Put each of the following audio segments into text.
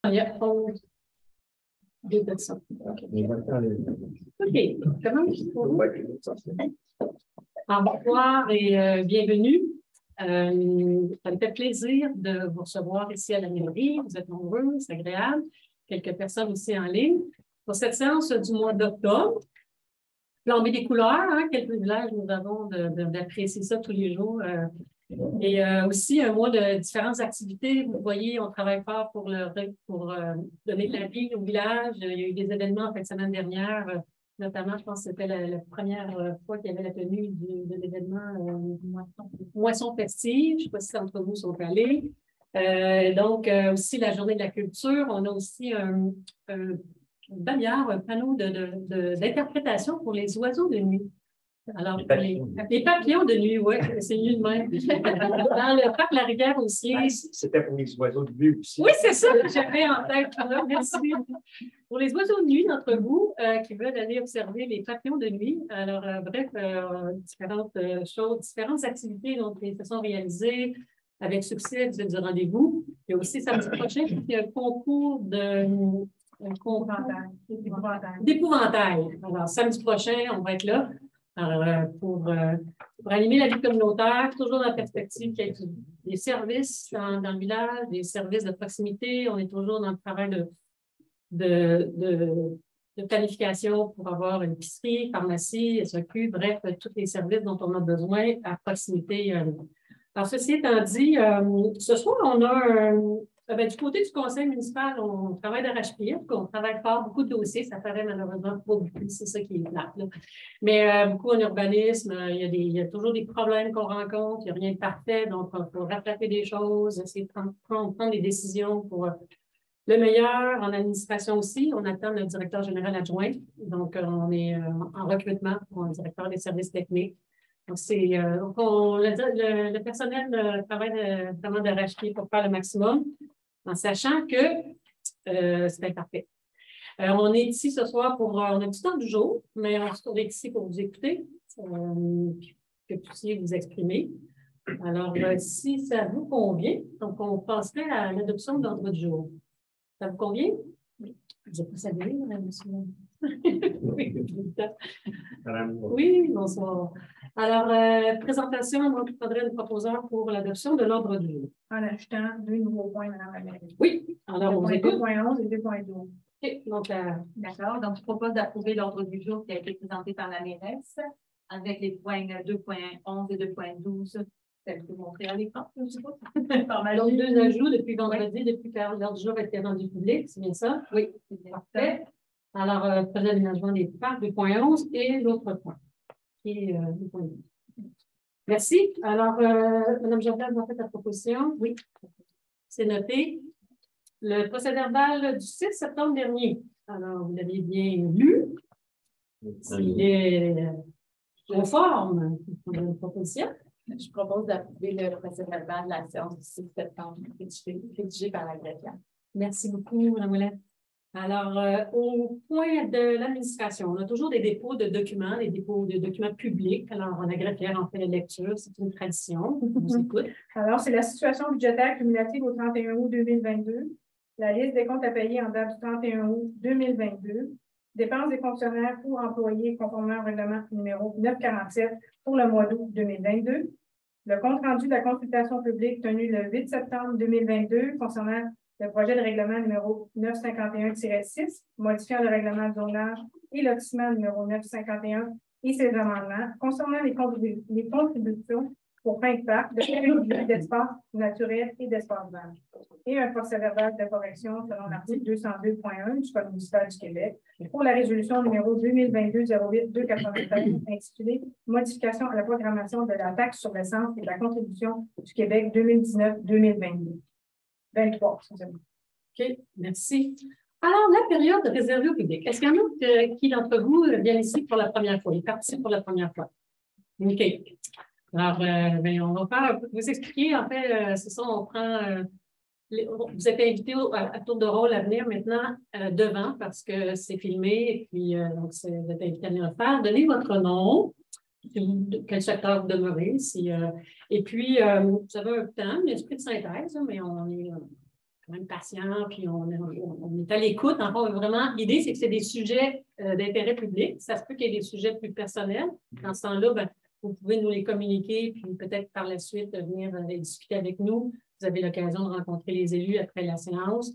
Première pause. OK. Comment au revoir et bienvenue. Ça me fait plaisir de vous recevoir ici à la mairie. Vous êtes nombreux, c'est agréable. Quelques personnes aussi en ligne. Pour cette séance du mois d'octobre, flambée des couleurs, hein, quel privilège nous avons d'apprécier ça tous les jours. Et aussi un mois de différentes activités. Vous voyez, on travaille fort pour donner de la vie au village. Il y a eu des événements en fin de semaine dernière, notamment, je pense que c'était la première fois qu'il y avait la tenue de l'événement Moisson festive. Je ne sais pas si d'entre vous sont allés. Donc, aussi la journée de la culture. On a aussi un panneau d'interprétation pour les oiseaux de nuit. Alors, les papillons de nuit, oui, c'est mieux de même. Dans le parc La Rivière aussi. C'était pour les oiseaux de nuit aussi. Oui, c'est ça que j'avais en tête. Merci. Pour les oiseaux de nuit d'entre vous qui veulent aller observer les papillons de nuit, alors, bref, différentes choses, différentes activités donc, qui se sont réalisées avec succès. Vous êtes du rendez-vous. Il y a aussi samedi prochain, il y a un concours d'épouvantail. Alors, samedi prochain, on va être là. Alors, pour animer la vie communautaire, toujours dans la perspective qu'il y ait des services dans le village, des services de proximité. On est toujours dans le travail de planification pour avoir une épicerie, pharmacie, SAQ, bref, tous les services dont on a besoin à proximité. Alors, ceci étant dit, ce soir, on a du côté du conseil municipal, on travaille d'arrache-pied, on travaille fort, beaucoup de dossiers, ça paraît malheureusement pas beaucoup, c'est ça qui est plate. Mais beaucoup en urbanisme, il y a toujours des problèmes qu'on rencontre, il n'y a rien de parfait, donc il faut rattraper des choses, essayer de prendre des décisions pour le meilleur. En administration aussi, on attend le directeur général adjoint, donc on est en recrutement pour un directeur des services techniques. Donc, le personnel travaille vraiment d'arrache-pied pour faire le maximum, en sachant que c'est imparfait. On est ici ce soir on a du temps du jour, mais on est ici pour vous écouter, que vous puissiez vous exprimer. Alors, si ça vous convient, donc on passerait à l'adoption de l'ordre du jour. Ça vous convient? Oui. Vous êtes pas salué, madame, monsieur? Oui, bonsoir. Alors, présentation, donc, il faudrait une proposeur pour l'adoption de l'ordre du jour. En achetant deux nouveaux points, madame la maire. Oui, alors on écoute. 2.11 et 2.12. OK, donc d'accord, donc je propose d'approuver l'ordre du jour qui a été présenté par la mairesse avec les points 2.11 et 2.12 tels que montrés à l'écran. Donc, deux ajouts depuis vendredi, depuis que l'ordre du jour a été rendu public, c'est bien ça? Oui, c'est bien parfait. Alors, projet d'aménagement des parcs 2.11 et l'autre point, qui est 2.12. Merci. Alors, Mme Jordan, vous avez fait la proposition? Oui. C'est noté. Le procès-verbal du 6 septembre dernier. Alors, vous l'avez bien lu. Il est conforme à la proposition. Je propose d'approuver le procès-verbal de la séance du 6 septembre rédigé par la greffière. Merci beaucoup, Mme Ouellette. Alors, au point de l'administration, on a toujours des dépôts de documents, des dépôts de documents publics. Alors, la greffière en fait la lecture, c'est une tradition. On vous écoute. Alors, c'est la situation budgétaire cumulative au 31 août 2022, la liste des comptes à payer en date du 31 août 2022, dépenses des fonctionnaires ou employés conformément au règlement numéro 947 pour le mois d'août 2022, le compte rendu de la consultation publique tenue le 8 septembre 2022 concernant le projet de règlement numéro 951-6, modifiant le règlement de zonage et lotissement numéro 951 et ses amendements concernant les contributions pour fin de parc, de d'espace naturel et d'espace vert. Et un procès-verbal de correction selon l'article 202.1 du Code municipal du Québec pour la résolution numéro 2022-08-293 intitulée « Modification à la programmation de la taxe sur l'essence et de la contribution du Québec 2019-2022 ». 23, excusez-moi. OK, merci. Alors, la période réservée au public. Est-ce qu'il y en a qui d'entre vous viennent ici pour la première fois? Ils participent pour la première fois. OK. Alors, on va vous expliquer, en fait, c'est ça, on prend, vous êtes invités à tour de rôle à venir maintenant devant parce que c'est filmé et puis donc vous êtes invités à venir le faire. Donnez votre nom, quel secteur vous demeurez, et puis vous avez un temps, un esprit de synthèse, mais on est quand même patient, puis on est à l'écoute. Enfin, vraiment, l'idée, c'est que c'est des sujets d'intérêt public. Ça se peut qu'il y ait des sujets plus personnels. Dans ce temps-là, ben, vous pouvez nous les communiquer, puis peut-être par la suite venir discuter avec nous. Vous avez l'occasion de rencontrer les élus après la séance.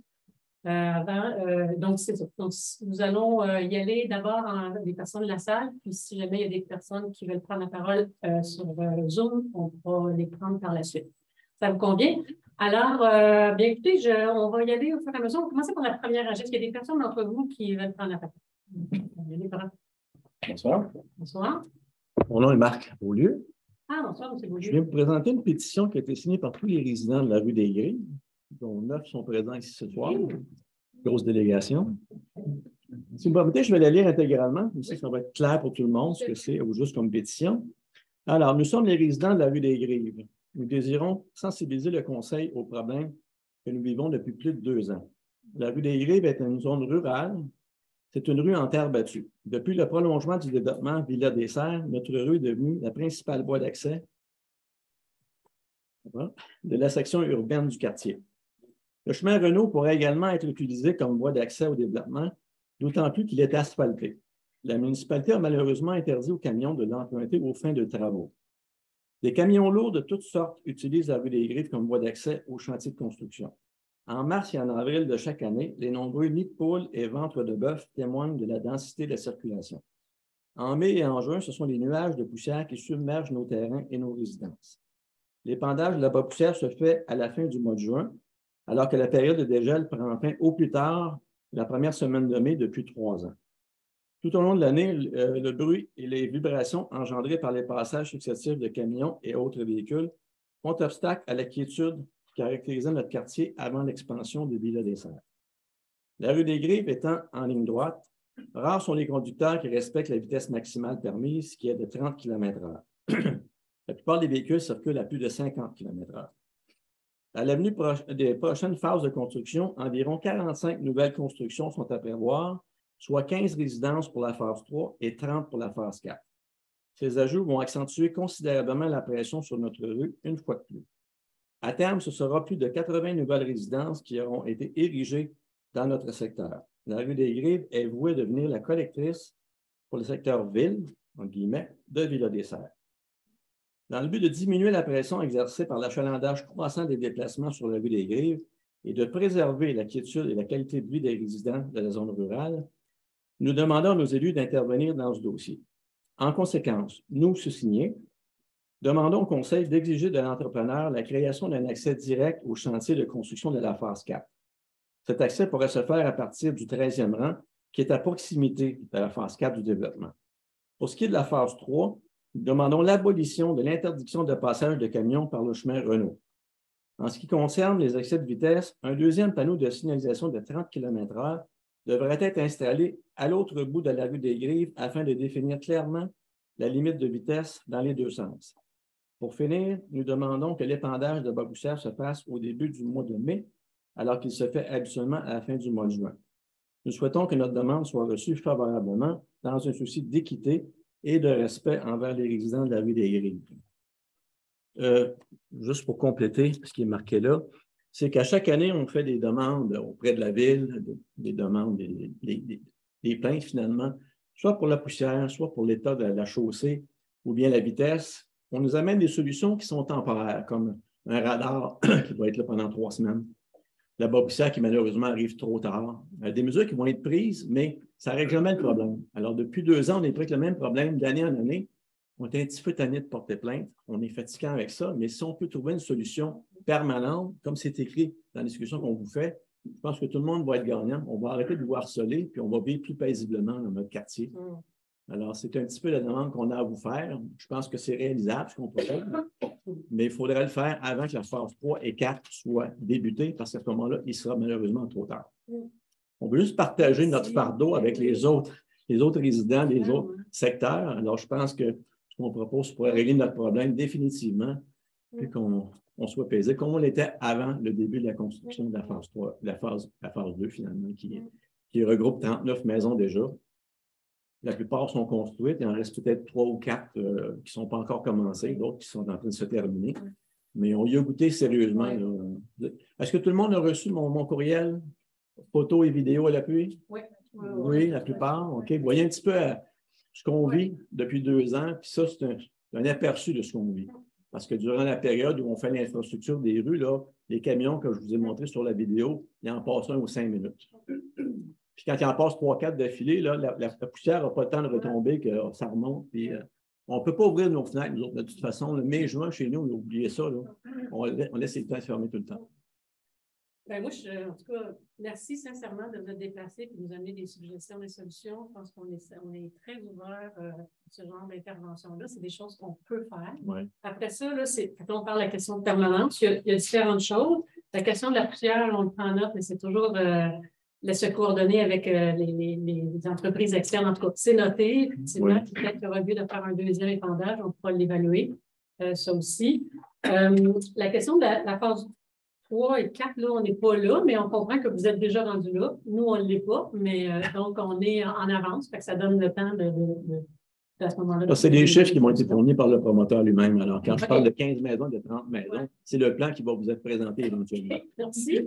Donc, c'est ça. Donc, nous allons y aller d'abord en des personnes de la salle, puis si jamais il y a des personnes qui veulent prendre la parole sur Zoom, on pourra les prendre par la suite. Ça vous convient? Alors, bien écoutez, on va y aller au fur et à mesure. On va commencer par la première agence. Est-ce qu'il y a des personnes d'entre vous qui veulent prendre la parole? Bonsoir. Bonsoir. Mon nom est Marc Beaulieu. Ah, bonsoir, M. Beaulieu. Je viens vous présenter une pétition qui a été signée par tous les résidents de la rue des Grilles, dont 9 sont présents ici ce soir. Grosse délégation. Si vous me permettez, je vais la lire intégralement. Ici, ça va être clair pour tout le monde ce que c'est, ou juste comme pétition. Alors, nous sommes les résidents de la rue des Grives. Nous désirons sensibiliser le Conseil aux problèmes que nous vivons depuis plus de 2 ans. La rue des Grives est une zone rurale. C'est une rue en terre battue. Depuis le prolongement du développement Villa des Serres, notre rue est devenue la principale voie d'accès de la section urbaine du quartier. Le chemin Renault pourrait également être utilisé comme voie d'accès au développement, d'autant plus qu'il est asphalté. La municipalité a malheureusement interdit aux camions de l'emprunter aux fins de travaux. Des camions lourds de toutes sortes utilisent la rue des Grives comme voie d'accès aux chantiers de construction. En mars et en avril de chaque année, les nombreux nids de poules et ventres de bœuf témoignent de la densité de la circulation. En mai et en juin, ce sont les nuages de poussière qui submergent nos terrains et nos résidences. L'épandage de la poussière se fait à la fin du mois de juin, alors que la période de dégel prend fin au plus tard la première semaine de mai depuis 3 ans. Tout au long de l'année, le bruit et les vibrations engendrées par les passages successifs de camions et autres véhicules font obstacle à la quiétude qui caractérisait notre quartier avant l'expansion des Villas des Serres. La rue des Grives étant en ligne droite, rares sont les conducteurs qui respectent la vitesse maximale permise, qui est de 30 km/h. La plupart des véhicules circulent à plus de 50 km/h. À l'avenue des prochaines phases de construction, environ 45 nouvelles constructions sont à prévoir, soit 15 résidences pour la phase 3 et 30 pour la phase 4. Ces ajouts vont accentuer considérablement la pression sur notre rue une fois de plus. À terme, ce sera plus de 80 nouvelles résidences qui auront été érigées dans notre secteur. La rue des Grives est vouée à devenir la collectrice pour le secteur ville, en guillemets, de Villa des Serres. Dans le but de diminuer la pression exercée par l'achalandage croissant des déplacements sur la rue des Grives et de préserver la quiétude et la qualité de vie des résidents de la zone rurale, nous demandons à nos élus d'intervenir dans ce dossier. En conséquence, nous, sous-signés, demandons au Conseil d'exiger de l'entrepreneur la création d'un accès direct au chantier de construction de la phase 4. Cet accès pourrait se faire à partir du 13e rang, qui est à proximité de la phase 4 du développement. Pour ce qui est de la phase 3, nous demandons l'abolition de l'interdiction de passage de camions par le chemin Renault. En ce qui concerne les excès de vitesse, un deuxième panneau de signalisation de 30 km/h devrait être installé à l'autre bout de la rue des Grives afin de définir clairement la limite de vitesse dans les 2 sens. Pour finir, nous demandons que l'épandage de poussière se fasse au début du mois de mai, alors qu'il se fait habituellement à la fin du mois de juin. Nous souhaitons que notre demande soit reçue favorablement dans un souci d'équité et de respect envers les résidents de la rue des Grives. Juste pour compléter ce qui est marqué là, c'est qu'à chaque année, on fait des demandes auprès de la ville, des demandes, des plaintes finalement, soit pour la poussière, soit pour l'état de la chaussée ou bien la vitesse. On nous amène des solutions qui sont temporaires, comme un radar qui doit être là pendant 3 semaines, la poussière qui malheureusement arrive trop tard, des mesures qui vont être prises, mais ça ne règle jamais le problème. Alors, depuis 2 ans, on est pris avec le même problème d'année en année. On est un petit peu tanné de porter plainte. On est fatiguant avec ça, mais si on peut trouver une solution permanente, comme c'est écrit dans les discussions qu'on vous fait, je pense que tout le monde va être gagnant. On va arrêter de vous harceler, puis on va vivre plus paisiblement dans notre quartier. Alors, c'est un petit peu la demande qu'on a à vous faire. Je pense que c'est réalisable, ce qu'on propose, mais il faudrait le faire avant que la phase 3 et 4 soient débutées, parce qu'à ce moment-là, il sera malheureusement trop tard. On veut juste partager notre fardeau avec les autres résidents des autres secteurs. Alors, je pense que ce qu'on propose pourrait régler notre problème définitivement, puis qu'on soit paisé, comme on l'était avant le début de la construction de la phase 3, la phase 2, finalement, qui regroupe 39 maisons déjà. La plupart sont construites. Il en reste peut-être 3 ou 4 qui ne sont pas encore commencées, d'autres qui sont en train de se terminer. Mais on y a goûté sérieusement. Là. Est-ce que tout le monde a reçu mon courriel? Photos et vidéos à l'appui? Oui. Oui, la plupart. OK. Vous voyez un petit peu ce qu'on vit depuis 2 ans. Puis ça, c'est un aperçu de ce qu'on vit. Parce que durant la période où on fait l'infrastructure des rues, là, les camions que je vous ai montrés sur la vidéo, ils en passent 1 ou 5 minutes. Puis quand il en passe 3-4 d'affilée, là, la poussière n'a pas le temps de retomber, que ça remonte. Puis, on ne peut pas ouvrir nos fenêtres, nous autres, de toute façon. Le mai, juin, chez nous, on a oublié ça. Là. On laisse les fenêtres fermées tout le temps. Ben moi, en tout cas, merci sincèrement de vous être déplacé et de nous amener des suggestions, des solutions. Je pense qu'on est très ouvert à ce genre d'intervention-là. C'est des choses qu'on peut faire. Ouais. Après ça, là, quand on parle de la question de permanence, il y a différentes choses. La question de la poussière, on le prend en note, mais c'est toujours de se coordonner avec les entreprises externes. En tout cas, c'est noté. Effectivement, peut-être qu'il y aura lieu de faire un deuxième épandage, on pourra l'évaluer. Ça aussi. La question de la phase 3 et 4, là, on n'est pas là, mais on comprend que vous êtes déjà rendu là. Nous, on ne l'est pas, mais donc on est en avance, fait que ça donne le temps à ce moment-là. C'est des chiffres qui m'ont été fournis par le promoteur lui-même. Alors, quand je parle de 15 maisons, de 30 maisons, c'est le plan qui va vous être présenté éventuellement. Merci.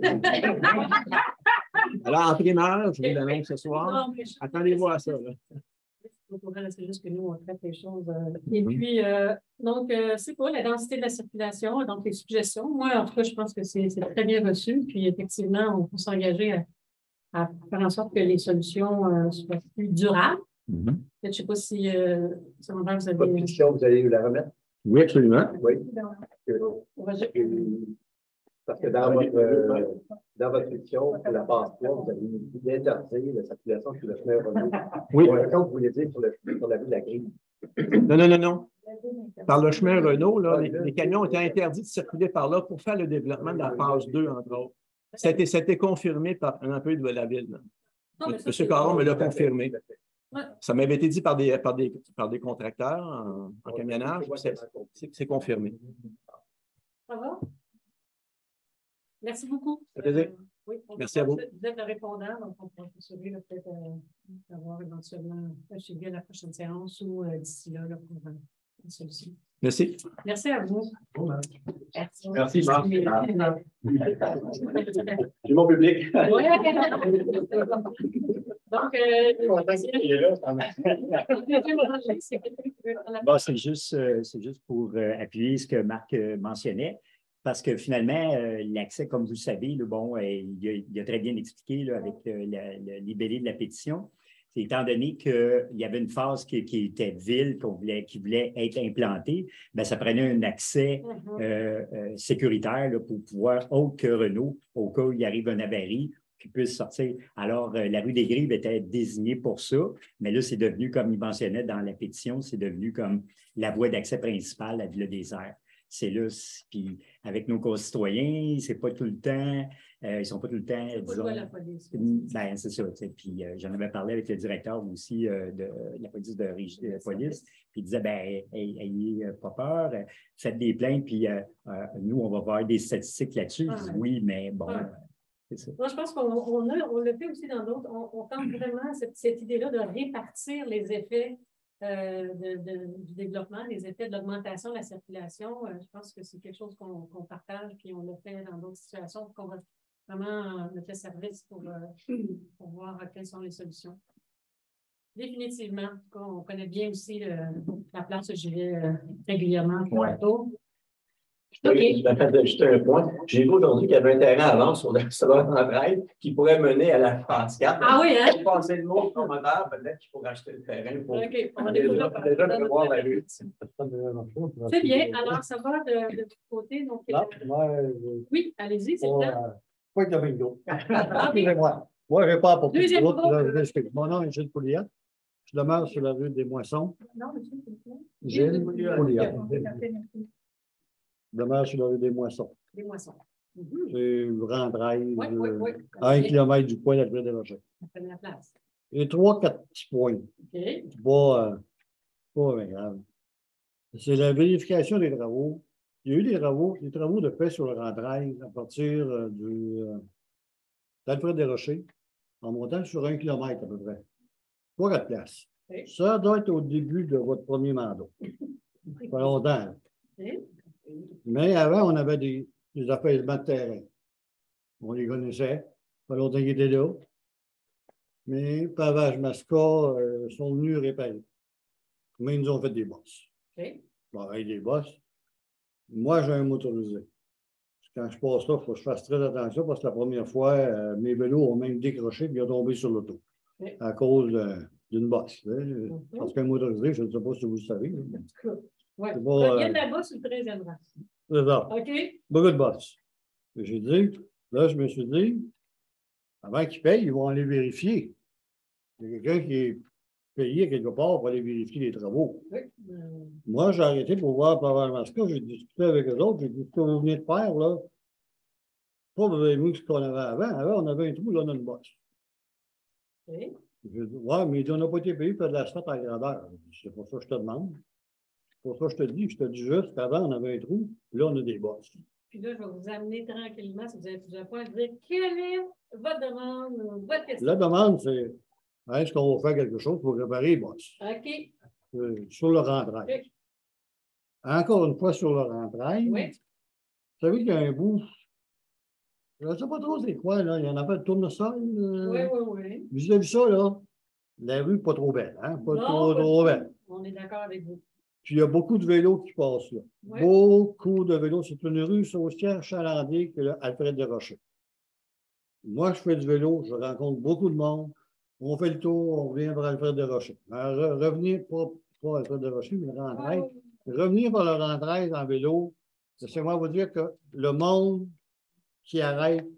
Alors, en primeur, je vous l'annonce ce soir. Attendez-vous à ça. Là. C'est juste que nous, on traite les choses. Et puis, donc, c'est quoi la densité de la circulation, donc les suggestions. Moi, en tout cas, je pense que c'est très bien reçu. Puis, effectivement, on peut s'engager à faire en sorte que les solutions soient plus durables. Je ne sais pas si, Saint-Lambert, vous avez... Pas de question, vous allez la remettre? Oui, absolument. Oui. Parce que dans votre question, pour la phase 3, vous avez dit d'interdire la circulation sur le chemin Renault. Oui. Comme vous voulez dire sur la rue de la Grille. Non. Par le chemin Renault, là, les camions ont été interdits de circuler par là pour faire le développement de la phase 2, entre autres. C'était confirmé par un employé de la ville. M. Caron me l'a confirmé. Ça m'avait été dit par des contracteurs en camionnage. C'est confirmé. Ça va? Merci beaucoup. Oui, merci à vous. Vous êtes le répondant, donc on pourra s'assurer peut-être d'avoir éventuellement un suivi à la prochaine séance ou d'ici là pour une solution. Merci. Merci à vous. Merci. Merci, Marc. Du mon public. Donc, bon, c'est juste pour appuyer ce que Marc mentionnait. Parce que finalement, l'accès, comme vous le savez, là, bon, il a très bien expliqué là, avec le libellé de la pétition. C'est étant donné qu'il y avait une phase qui était ville, qui voulait être implantée, bien, ça prenait un accès sécuritaire là, pour pouvoir, autre que Renault, au cas où il arrive une avarie, qui puisse sortir. Alors, la rue des Grives était désignée pour ça, mais là, c'est devenu, comme il mentionnait dans la pétition, c'est devenu comme la voie d'accès principale à Villa des Airs. C'est là, puis avec nos concitoyens, c'est pas tout le temps, ils ne sont pas tout le temps, disons, la police. Ben, c'est ça, puis j'en avais parlé avec le directeur aussi de la police de police, puis il disait, ben, ayez pas peur, faites des plaintes, puis nous, on va voir des statistiques là-dessus. Je dis, oui, mais bon, c'est ça. Moi, je pense qu'on le fait aussi dans d'autres, on tente vraiment cette idée-là de répartir les effets du développement, les effets de l'augmentation de la circulation. Je pense que c'est quelque chose qu'on partage, puis on le fait dans d'autres situations, qu'on va vraiment le faire service pour voir quelles sont les solutions. Définitivement. En tout cas, on connaît bien aussi la place où j'y vais régulièrement. Je m'appelle juste un point. J'ai vu aujourd'hui qu'il y avait un terrain à vendre sur le salon d'entraide qui pourrait mener à la phase 4. Ah oui, hein? Pour passer le mot promoteur, peut-être qu'il faut acheter le terrain pour on va déjà prévoir la rue. C'est bien. Alors, ça va de votre côté. Donc, oui, allez-y, c'est le temps. Point de bingo. Excusez-moi. Moi, je n'ai pas apporté de route. Mon nom est Gilles Pouliot. Je demeure sur la rue des Moissons. Gilles Pouliot. Je demeure sur la rue des Moissons. Des Moissons. C'est Grand Drive, Oui. 1 kilomètre du point de la rue des Rochers. La première place. Et 3-4 petits points. OK. Pas grave. C'est la vérification des travaux. Il y a eu des travaux de fait sur le Grand Drive à partir d'Alfred Desrochers, en montant sur 1 kilomètre à peu près. 3-4 places. Okay. Ça doit être au début de votre premier mandat. Pas longtemps. Okay. Mais avant, on avait des apaisements de terrain. On les connaissait. Pas longtemps qu'ils étaient là. Mais Pavage Masca sont venus réparer. Mais ils nous ont fait des bosses. OK. Bon, avec des bosses. Moi, j'ai un motorisé. Quand je passe là, il faut que je fasse très attention parce que la première fois, mes vélos ont même décroché et ils ont tombé sur l'auto. OK. À cause d'une bosse. Parce qu'un motorisé, je ne sais pas si vous le savez. En tout cas, oui. C'est pas, Reviens là-bas sur le 13e rang. C'est ça. OK? Beaucoup de bosses. J'ai dit, là, je me suis dit, avant qu'ils payent, ils vont aller vérifier. Il y a quelqu'un qui est payé quelque part pour aller vérifier les travaux. Oui. Moi, j'ai arrêté pour voir Pavage Masca, j'ai discuté avec eux autres, j'ai dit, ce que vous venez de faire, là, pas mieux que ce qu'on avait avant. Avant, on avait un trou, là, on a une bosse. OK. J'ai dit, ouais, mais on n'a pas été payé pour de l'asphalte à grandeur. C'est pour ça que je te demande. C'est pour ça que je te dis juste qu'avant, on avait un trou, là, on a des bosses. Puis là, je vais vous amener tranquillement, si vous avez plusieurs points, à dire quelle est votre demande, votre question. La demande, c'est est-ce qu'on va faire quelque chose pour réparer les bosses? OK. Sur le rentrail. OK. Encore une fois, sur le rentrail, Oui. vous savez qu'il y a un bout, je ne sais pas trop c'est quoi, là, il y en a pas de tournesol. Oui, oui, oui. Vous avez vu ça, là? La rue, pas trop belle, hein? Pas Non, trop, pas trop du belle. tout. On est d'accord avec vous. Puis il y a beaucoup de vélos qui passent là. Oui. Beaucoup de vélos. C'est une rue saucière chalandée que Alfred Desrochers. Moi, je fais du vélo, je rencontre beaucoup de monde. On fait le tour, on revient par Alfred Desrochers. Revenir, pas Alfred Desrochers, mais le rentrail. Oui. Revenir par le rentrail en vélo, laissez-moi vous dire que le monde qui arrête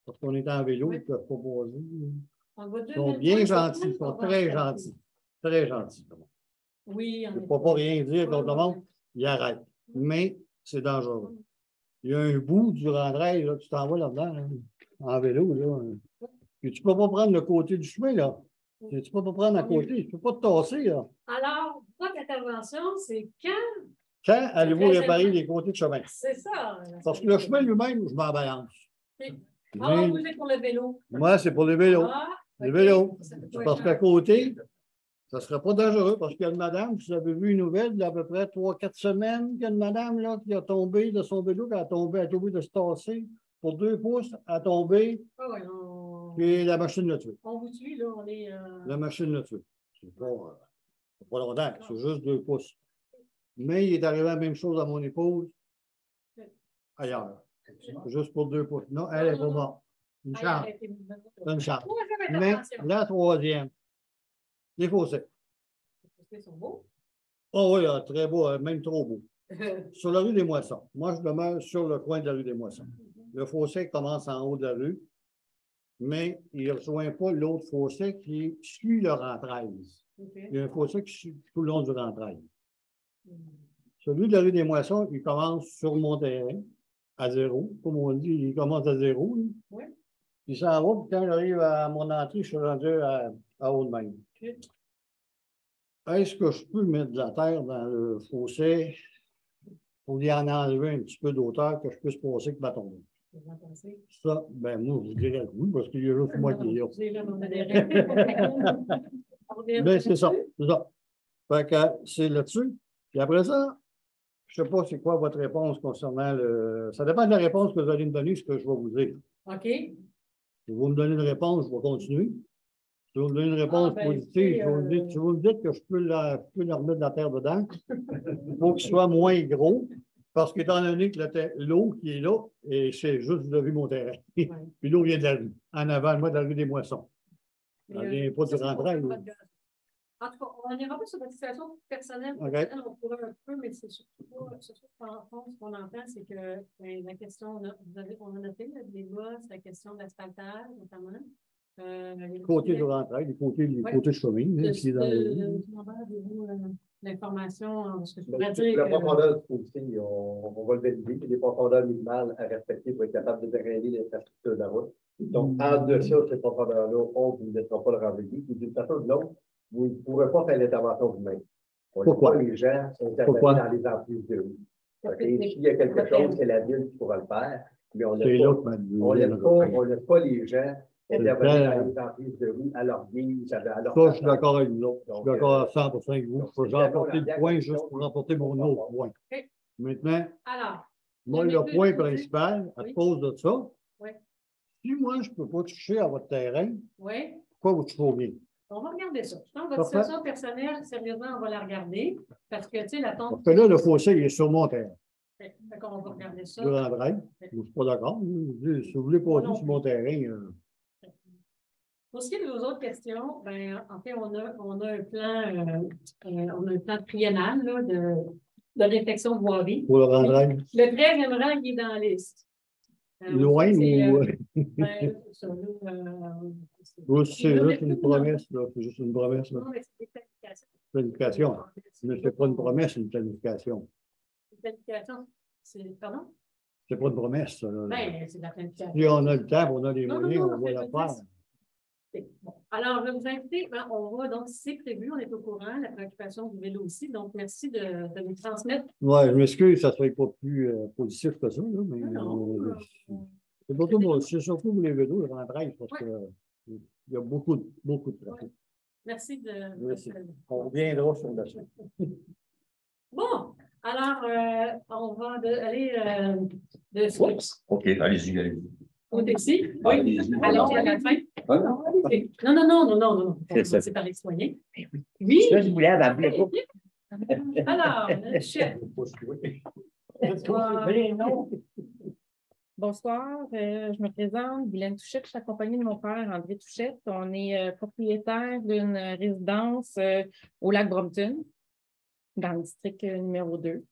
parce qu'on est en vélo, Oui. ils peuvent pas poser. On va Ils sont bien gentils, ils sont très gentils. Très gentils. Oui, Je ne peux pas rien dire contre le monde, ils arrêtent. Mais c'est dangereux. Il y a un bout du rentrail, là, tu t'en vas là-dedans, là, en vélo, là. Puis tu ne peux pas prendre le côté du chemin, là. Tu ne peux pas prendre à côté, tu ne peux pas te tasser, là. Alors, votre intervention, c'est quand? Quand allez-vous très réparer important. les côtés de chemin? C'est ça. Parce que le chemin lui-même, je m'en balance. Ah, vous êtes pour le vélo. Moi, c'est pour les vélos. Ah, Les OK. vélos. Ça fait C'est pas parce cher. qu'à côté, ça ne serait pas dangereux parce qu'il y a une madame, vous avez vu une nouvelle, il y a à peu près 3-4 semaines, qu'il y a une madame là, qui a tombé de son vélo, qui a tombé, elle a oublié de se tasser pour 2 pouces, a tombé, Ah ouais, puis la machine l'a tué. on vous suit, là, on est... La machine l'a tué. C'est pas longtemps, c'est juste 2 pouces. Mais il est arrivé la même chose à mon épouse ailleurs. Juste pour 2 pouces. Non, elle n'est pas morte. Une chance. Une chance. Mais la troisième, les fossés. Les sont beaux. Oh oui, très beau, même trop beau. Sur la rue des Moissons. Moi, je demeure sur le coin de la rue des Moissons. Le fossé commence en haut de la rue, mais il ne rejoint pas l'autre fossé qui suit le rentrail. Okay. Il y a un fossé qui suit tout le long du rentrail. Celui de la rue des Moissons, il commence sur mon terrain, à zéro. Comme on dit, il commence à zéro. Oui. Il s'en va, puis quand j'arrive à mon entrée, je suis rendu à Haut-de-Même. Okay. Est-ce que je peux mettre de la terre dans le fossé pour y en enlever un petit peu d'auteur que je puisse passer que ma tombe? Ça, ben moi, je vous dirais oui, parce qu'il y a juste moi qui est là. Mais c'est ça, c'est ça. Fait que c'est là-dessus. Puis après ça, je ne sais pas c'est quoi votre réponse concernant le... Ça dépend de la réponse que vous allez me donner, ce que je vais vous dire. OK. Si vous me donnez une réponse, je vais continuer. Si vous me donnez une réponse positive, si vous me dites que je peux leur remettre de la terre dedans, il faut qu'il soit moins gros, parce qu'étant donné que l'eau qui est là, et c'est juste, vous avez vu mon terrain. Ouais. Puis l'eau vient de la rue, en avant, moi, de la rue des Moissons. Elle vient pas du rentrail. En tout cas, on n'ira pas sur votre situation personnelle. Okay. On pourrait un peu, mais c'est surtout en fond, ce qu'on entend, c'est que la question, on a noté le débat, c'est la question de l'asphaltage, notamment. Côté du rentrail, les côtés de chemin. L'information, ce que je La pourrais dire. profondeur du fossé, on va le valider. Il y a des profondeurs minimales à respecter pour être capable de drainer l'infrastructure de la route. Donc, en dessous de cette profondeur-là, on ne vous laissera pas le renvoyer. Puis d'une façon ou de l'autre, vous ne pourrez pas faire l'intervention vous-même. Pourquoi? Les gens sont intervenus dans les emprises de rue. S'il y a quelque chose, c'est la ville qui pourra le faire. Mais on ne laisse pas les gens intervenir dans les emprises de rue à leur guise. Ça, je suis d'accord avec vous. Je suis d'accord à 100% avec vous. J'ai emporté le point juste pour remporter mon autre point. Maintenant, Alors, moi, le le but point de- principal, à Oui. cause de ça, Oui. si moi, je ne peux pas toucher à votre terrain, oui, pourquoi vous touchez au mien? on va regarder ça. Je pense que votre Parfait. situation personnelle, sérieusement, on va la regarder. Parce que, tu sais, la Parce tombe. que là, le fossé, il est sur mon terrain. Fait qu'on va regarder ça. Je rendrai. Je ne suis pas d'accord. Si vous voulez Moi pas non sur mon terrain, Pour ce qui est de vos autres questions, ben, en fait, on a un plan, on a un plan triennal là, de réflexion de voirie. pour le rendre. Le 13e rang qui est dans la liste. Loin c'est, ou. ben, c'est ça, là, Ou c'est juste une promesse, là. C'est juste une promesse, là. Non, mais c'est des planifications. Planification. Mais c'est pas une promesse, c'est une planification. Une planification, pardon? C'est pas une promesse, ça. Là. Ben, c'est de la planification. Si on a le temps, on a les Non, moyens, non, on va c'est la une faire. Bon. Alors, je vais vous inviter, on va donc, si c'est prévu, on est au courant, la préoccupation du vélo aussi, donc merci de nous transmettre. Oui, je m'excuse, ça ne serait pas plus positif que ça, là, mais c'est surtout pour les vélos, le rentrée, parce que il y a beaucoup de trafic. Merci de. Merci. On reviendra sur le dessus. Bon, alors, on va aller de OK, allez-y. au taxi. Oui, Allez-y. allons à la fin. Ah, non. Non. C'est par les citoyens. Oui. Ça, je voulais avant. Alors, le chef. Bonsoir, je me présente, Guylaine Touchette, je suis accompagnée de mon père, André Touchette. On est propriétaire d'une résidence au lac Brompton, dans le district numéro 2.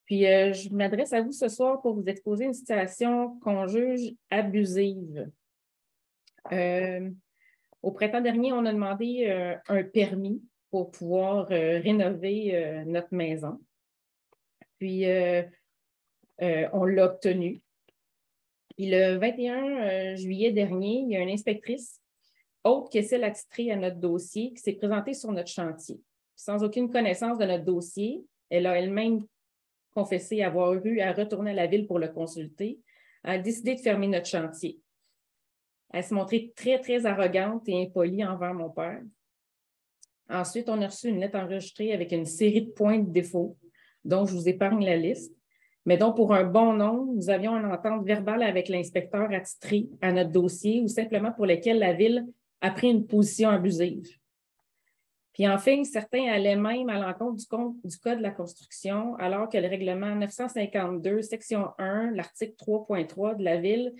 Puis, je m'adresse à vous ce soir pour vous exposer une situation qu'on juge abusive. Au printemps dernier, on a demandé un permis pour pouvoir rénover notre maison. Puis, on l'a obtenu. Puis le 21 juillet dernier, il y a une inspectrice, autre que celle attitrée à notre dossier, qui s'est présentée sur notre chantier. Sans aucune connaissance de notre dossier, elle a elle-même confessé avoir eu à retourner à la ville pour le consulter, a décidé de fermer notre chantier. Elle s'est montrée très, très arrogante et impolie envers mon père. Ensuite, on a reçu une lettre enregistrée avec une série de points de défaut, dont je vous épargne la liste. Mais donc, pour un bon nombre, nous avions une entente verbale avec l'inspecteur attitré à notre dossier ou simplement pour lequel la Ville a pris une position abusive. Puis enfin, certains allaient même à l'encontre du Code de la construction, alors que le règlement 952, section 1, l'article 3.3 de la Ville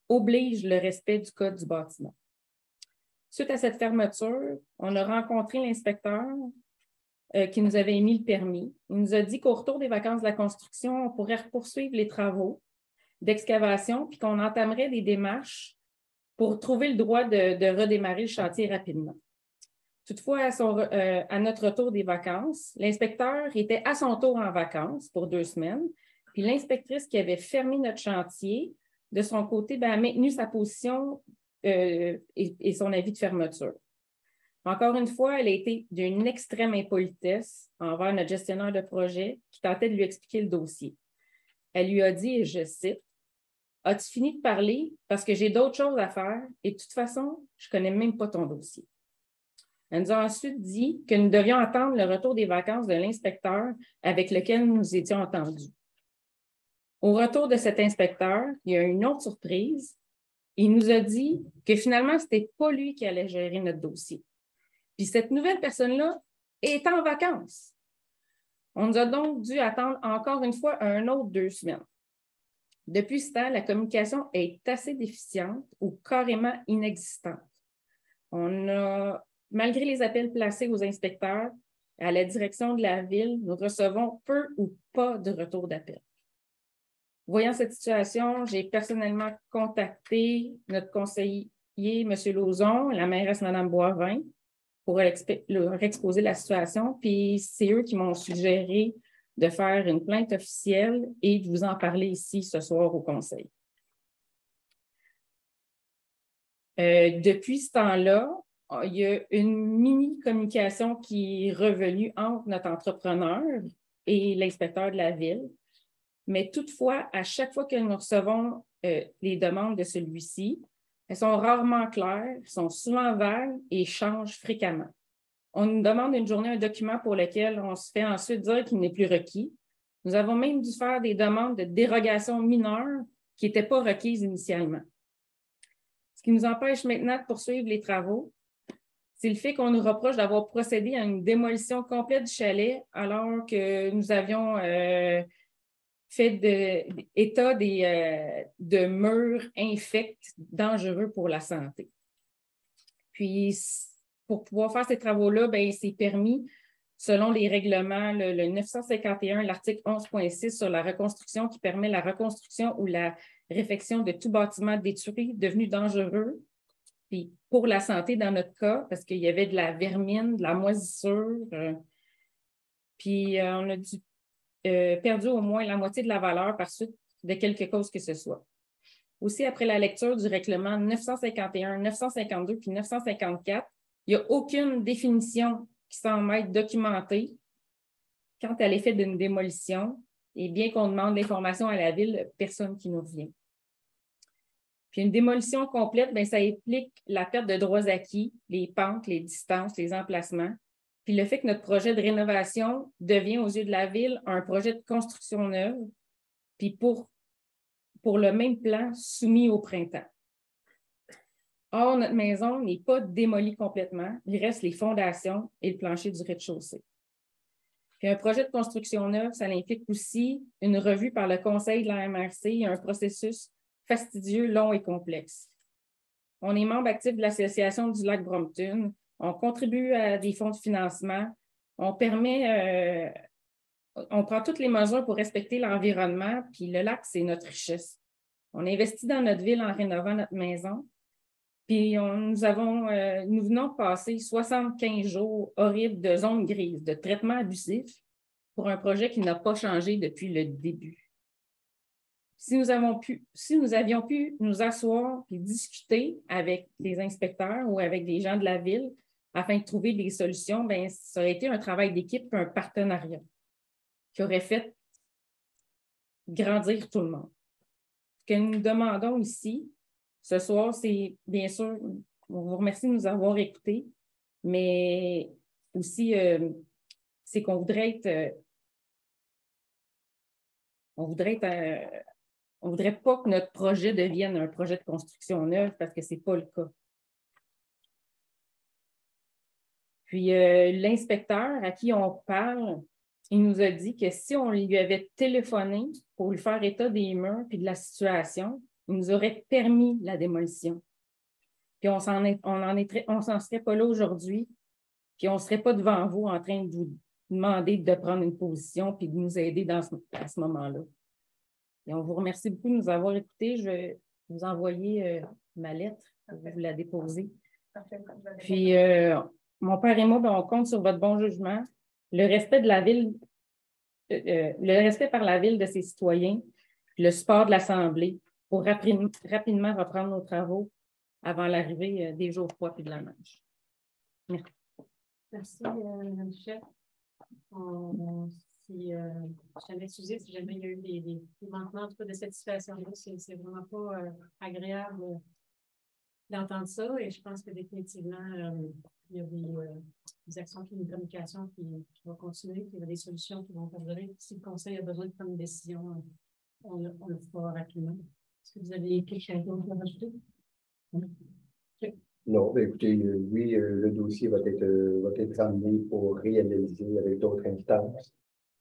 oblige le respect du Code du bâtiment. Suite à cette fermeture, on a rencontré l'inspecteur qui nous avait émis le permis. Il nous a dit qu'au retour des vacances de la construction, on pourrait poursuivre les travaux d'excavation puis qu'on entamerait des démarches pour trouver le droit de redémarrer le chantier rapidement. Toutefois, à notre retour des vacances, l'inspecteur était à son tour en vacances pour 2 semaines, puis l'inspectrice qui avait fermé notre chantier, de son côté, a maintenu sa position et son avis de fermeture. Encore une fois, elle a été d'une extrême impolitesse envers notre gestionnaire de projet qui tentait de lui expliquer le dossier. Elle lui a dit, et je cite, « As-tu fini de parler parce que j'ai d'autres choses à faire et de toute façon, je ne connais même pas ton dossier. » Elle nous a ensuite dit que nous devions attendre le retour des vacances de l'inspecteur avec lequel nous étions entendus. Au retour de cet inspecteur, il y a eu une autre surprise. Il nous a dit que finalement, ce n'était pas lui qui allait gérer notre dossier. Puis cette nouvelle personne-là est en vacances. On nous a donc dû attendre encore une fois un autre 2 semaines. Depuis ce temps, la communication est assez déficiente ou carrément inexistante. Malgré les appels placés aux inspecteurs, à la direction de la Ville, nous recevons peu ou pas de retour d'appel. Voyant cette situation, j'ai personnellement contacté notre conseiller, M. Lauzon, la mairesse Mme Boivin, pour leur exposer la situation. Puis c'est eux qui m'ont suggéré de faire une plainte officielle et de vous en parler ici ce soir au conseil. Depuis ce temps-là, il y a une mini-communication qui est revenue entre notre entrepreneur et l'inspecteur de la Ville. Mais toutefois, à chaque fois que nous recevons les demandes de celui-ci, elles sont rarement claires, sont souvent vagues et changent fréquemment. On nous demande une journée un document pour lequel on se fait ensuite dire qu'il n'est plus requis. Nous avons même dû faire des demandes de dérogation mineures qui n'étaient pas requises initialement. Ce qui nous empêche maintenant de poursuivre les travaux, c'est le fait qu'on nous reproche d'avoir procédé à une démolition complète du chalet alors que nous avions fait état de murs infects dangereux pour la santé. Puis, pour pouvoir faire ces travaux-là, c'est permis selon les règlements, le 951, l'article 11.6 sur la reconstruction qui permet la reconstruction ou la réfection de tout bâtiment détruit devenu dangereux. Puis pour la santé, dans notre cas, parce qu'il y avait de la vermine, de la moisissure, puis on a perdu au moins la moitié de la valeur par suite de quelque cause que ce soit. Aussi, après la lecture du règlement 951, 952 puis 954, il n'y a aucune définition qui semble être documentée quant à l'effet d'une démolition. Et bien qu'on demande l'information à la Ville, personne qui nous revient. Puis une démolition complète, ça implique la perte de droits acquis, les pentes, les distances, les emplacements. Puis le fait que notre projet de rénovation devient aux yeux de la Ville un projet de construction neuve, puis pour le même plan soumis au printemps. Or, notre maison n'est pas démolie complètement. Il reste les fondations et le plancher du rez-de-chaussée. Puis un projet de construction neuve, ça implique aussi une revue par le Conseil de la MRC et un processus fastidieux, long et complexe. On est membre actif de l'Association du lac Brompton. On contribue à des fonds de financement. On prend toutes les mesures pour respecter l'environnement, puis le lac, c'est notre richesse. On investit dans notre ville en rénovant notre maison. Puis nous venons de passer 75 jours horribles de zone grise, de traitement abusif pour un projet qui n'a pas changé depuis le début. Si nous avions pu nous asseoir et discuter avec des inspecteurs ou avec des gens de la ville afin de trouver des solutions, ça aurait été un travail d'équipe et un partenariat qui aurait fait grandir tout le monde. Ce que nous demandons ici, ce soir, c'est bien sûr, on vous remercie de nous avoir écoutés, mais aussi, c'est qu'on voudrait on voudrait pas que notre projet devienne un projet de construction neuve parce que ce n'est pas le cas. Puis, l'inspecteur à qui on parle, il nous a dit que si on lui avait téléphoné pour lui faire état des murs et de la situation, il nous aurait permis la démolition. Puis on s'en serait pas là aujourd'hui, puis on ne serait pas devant vous en train de vous demander de prendre une position puis de nous aider à ce moment-là. Et on vous remercie beaucoup de nous avoir écoutés. Je vais vous envoyer ma lettre, vous la déposer. Puis mon père et moi, on compte sur votre bon jugement, le respect de la ville, le respect par la Ville de ses citoyens, le support de l'Assemblée, pour rapidement reprendre nos travaux avant l'arrivée des jours froids et de la neige. Merci. Merci, Mme Duchette. Si jamais il y a eu des manquements en tout cas, de cette situation-là, c'est vraiment pas agréable d'entendre ça. Et je pense que définitivement, il y a des actions de communication qui vont continuer, il y a des solutions qui vont perdurer. Si le Conseil a besoin de prendre une décision, on le fera rapidement. Est-ce que vous avez quelque chose à rajouter? Non, écoutez, oui, le dossier va être ramené pour réanalyser avec d'autres instances.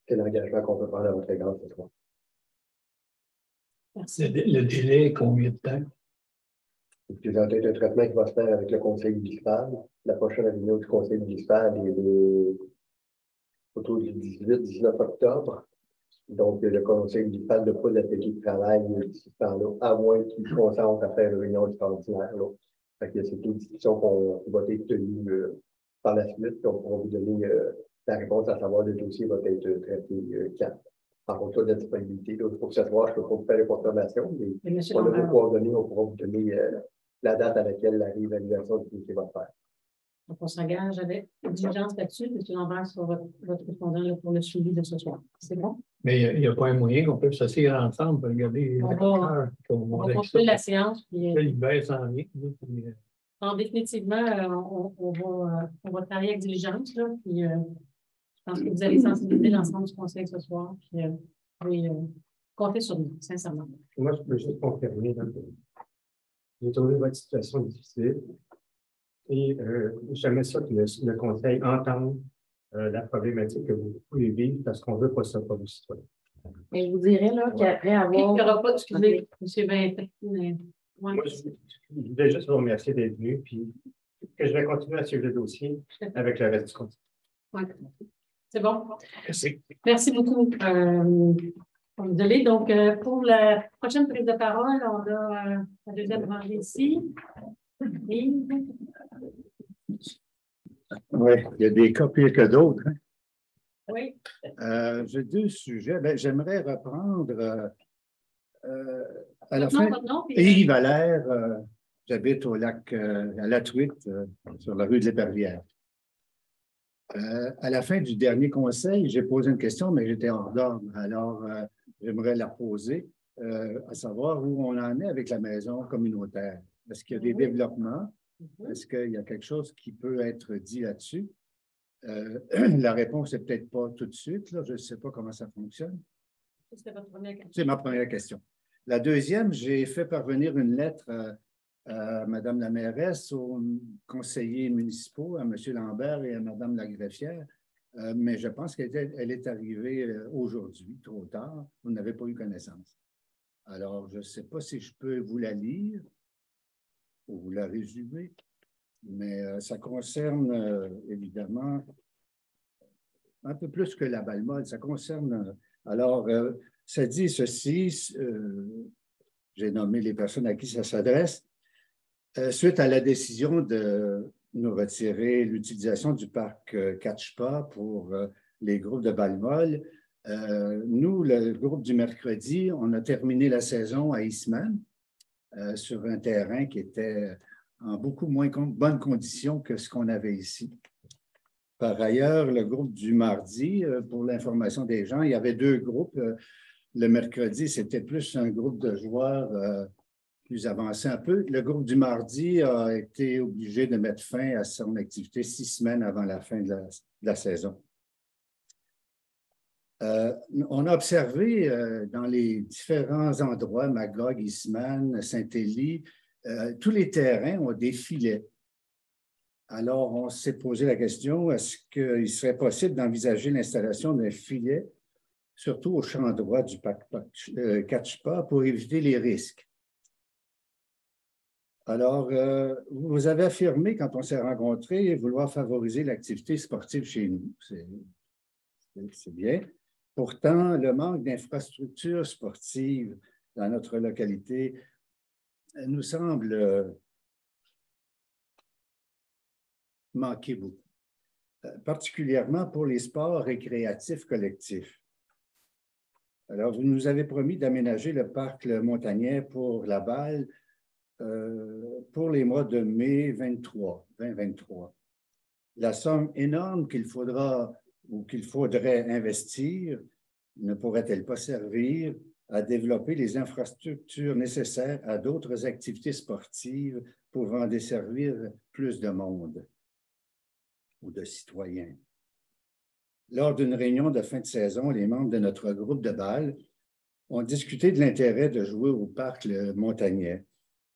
C'est l'engagement qu'on peut prendre à votre égard ce soir. Merci. Le délai est combien de temps? Écoutez, ça va être un traitement qui va se faire avec le Conseil municipal. La prochaine réunion du Conseil municipal est autour du 18-19 octobre. Donc, le Conseil municipal n'a pas d'atelier de travail d'ici ce temps-là, à moins qu'il se concentre à faire une réunion extraordinaire. C'est une discussion qui va être tenue par la suite. Donc, on va vous donner la réponse à savoir le dossier va être traité quand. En fonction de la disponibilité. Donc, pour ce soir, je ne peux pas vous faire les confirmations, mais on a vos coordonnées, on pourra vous donner la date à laquelle la réévaluation du dossier va se faire. Donc, on s'engage avec diligence là-dessus. M. Lambert sera votre répondant pour le suivi de ce soir. C'est bon? Mais il n'y a pas un moyen qu'on peut s'asseoir ensemble pour regarder. On va construire la séance. L'hiver s'en vient. Définitivement, on va travailler avec diligence. Là, puis, je pense que vous allez sensibiliser l'ensemble du conseil ce soir. Puis, oui, comptez sur nous, sincèrement. Moi, je peux juste confirmer. J'ai trouvé votre situation difficile et j'aimerais ça que le conseil entende la problématique que vous pouvez vivre parce qu'on ne veut pas ça pour les citoyens. Mais je vous dirais là, qu'après Il avoir. n'y aura pas, excusez, M. Vintin. Moi, je voulais juste vous remercier d'être venu, puis que je vais continuer à suivre le dossier avec le reste du conseil. Ouais. C'est bon? Merci. Merci beaucoup. Désolé. Donc, pour la prochaine prise de parole, on a la deuxième rangée ici. Oui, il y a des cas pires que d'autres. Hein? Oui. J'ai deux sujets. Ben, j'aimerais reprendre à la Votre fin. nom, votre nom, puis, Yves Allaire, j'habite au lac, à La Truite, sur la rue de l'Épervière. À la fin du dernier conseil, j'ai posé une question, mais j'étais hors d'ordre. Alors, j'aimerais la poser, à savoir où on en est avec la maison communautaire. Est-ce qu'il y a des développements? Est-ce qu'il y a quelque chose qui peut être dit là-dessus? La réponse n'est peut-être pas tout de suite. Là. Je ne sais pas comment ça fonctionne. c'est votre première question. C'est ma première question. La deuxième, j'ai fait parvenir une lettre à Mme la mairesse, aux conseillers municipaux, à M. Lambert et à Mme la greffière, mais je pense qu'elle est arrivée aujourd'hui, trop tard. Vous n'avez pas eu connaissance. Alors, je ne sais pas si je peux vous la lire ou vous la résumer, mais ça concerne évidemment un peu plus que la Balmol. Ça concerne... alors, ça dit ceci, j'ai nommé les personnes à qui ça s'adresse. Suite à la décision de nous retirer l'utilisation du parc Catchpa pour les groupes de Balmol, nous, le groupe du mercredi, on a terminé la saison à Eastman sur un terrain qui était en beaucoup moins bonnes conditions que ce qu'on avait ici. Par ailleurs, le groupe du mardi, pour l'information des gens, il y avait deux groupes. Le mercredi, c'était plus un groupe de joueurs plus avancé un peu. Le groupe du mardi a été obligé de mettre fin à son activité 6 semaines avant la fin de la saison. On a observé dans les différents endroits, Magog, Eastman, Saint-Élie, tous les terrains ont des filets. Alors, on s'est posé la question, est-ce qu'il serait possible d'envisager l'installation d'un filet, surtout au champ droit du parc Catchpa, pour éviter les risques? Alors, vous avez affirmé, quand on s'est rencontrés, vouloir favoriser l'activité sportive chez nous. C'est bien. Pourtant, le manque d'infrastructures sportives dans notre localité nous semble manquer beaucoup, particulièrement pour les sports récréatifs collectifs. Alors, vous nous avez promis d'aménager le parc Le Montagnet pour la balle pour les mois de mai 2023. La somme énorme qu'il faudra ou qu'il faudrait investir ne pourrait-elle pas servir à développer les infrastructures nécessaires à d'autres activités sportives pouvant desservir plus de monde ou de citoyens? Lors d'une réunion de fin de saison, les membres de notre groupe de balle ont discuté de l'intérêt de jouer au parc Le Montagnet,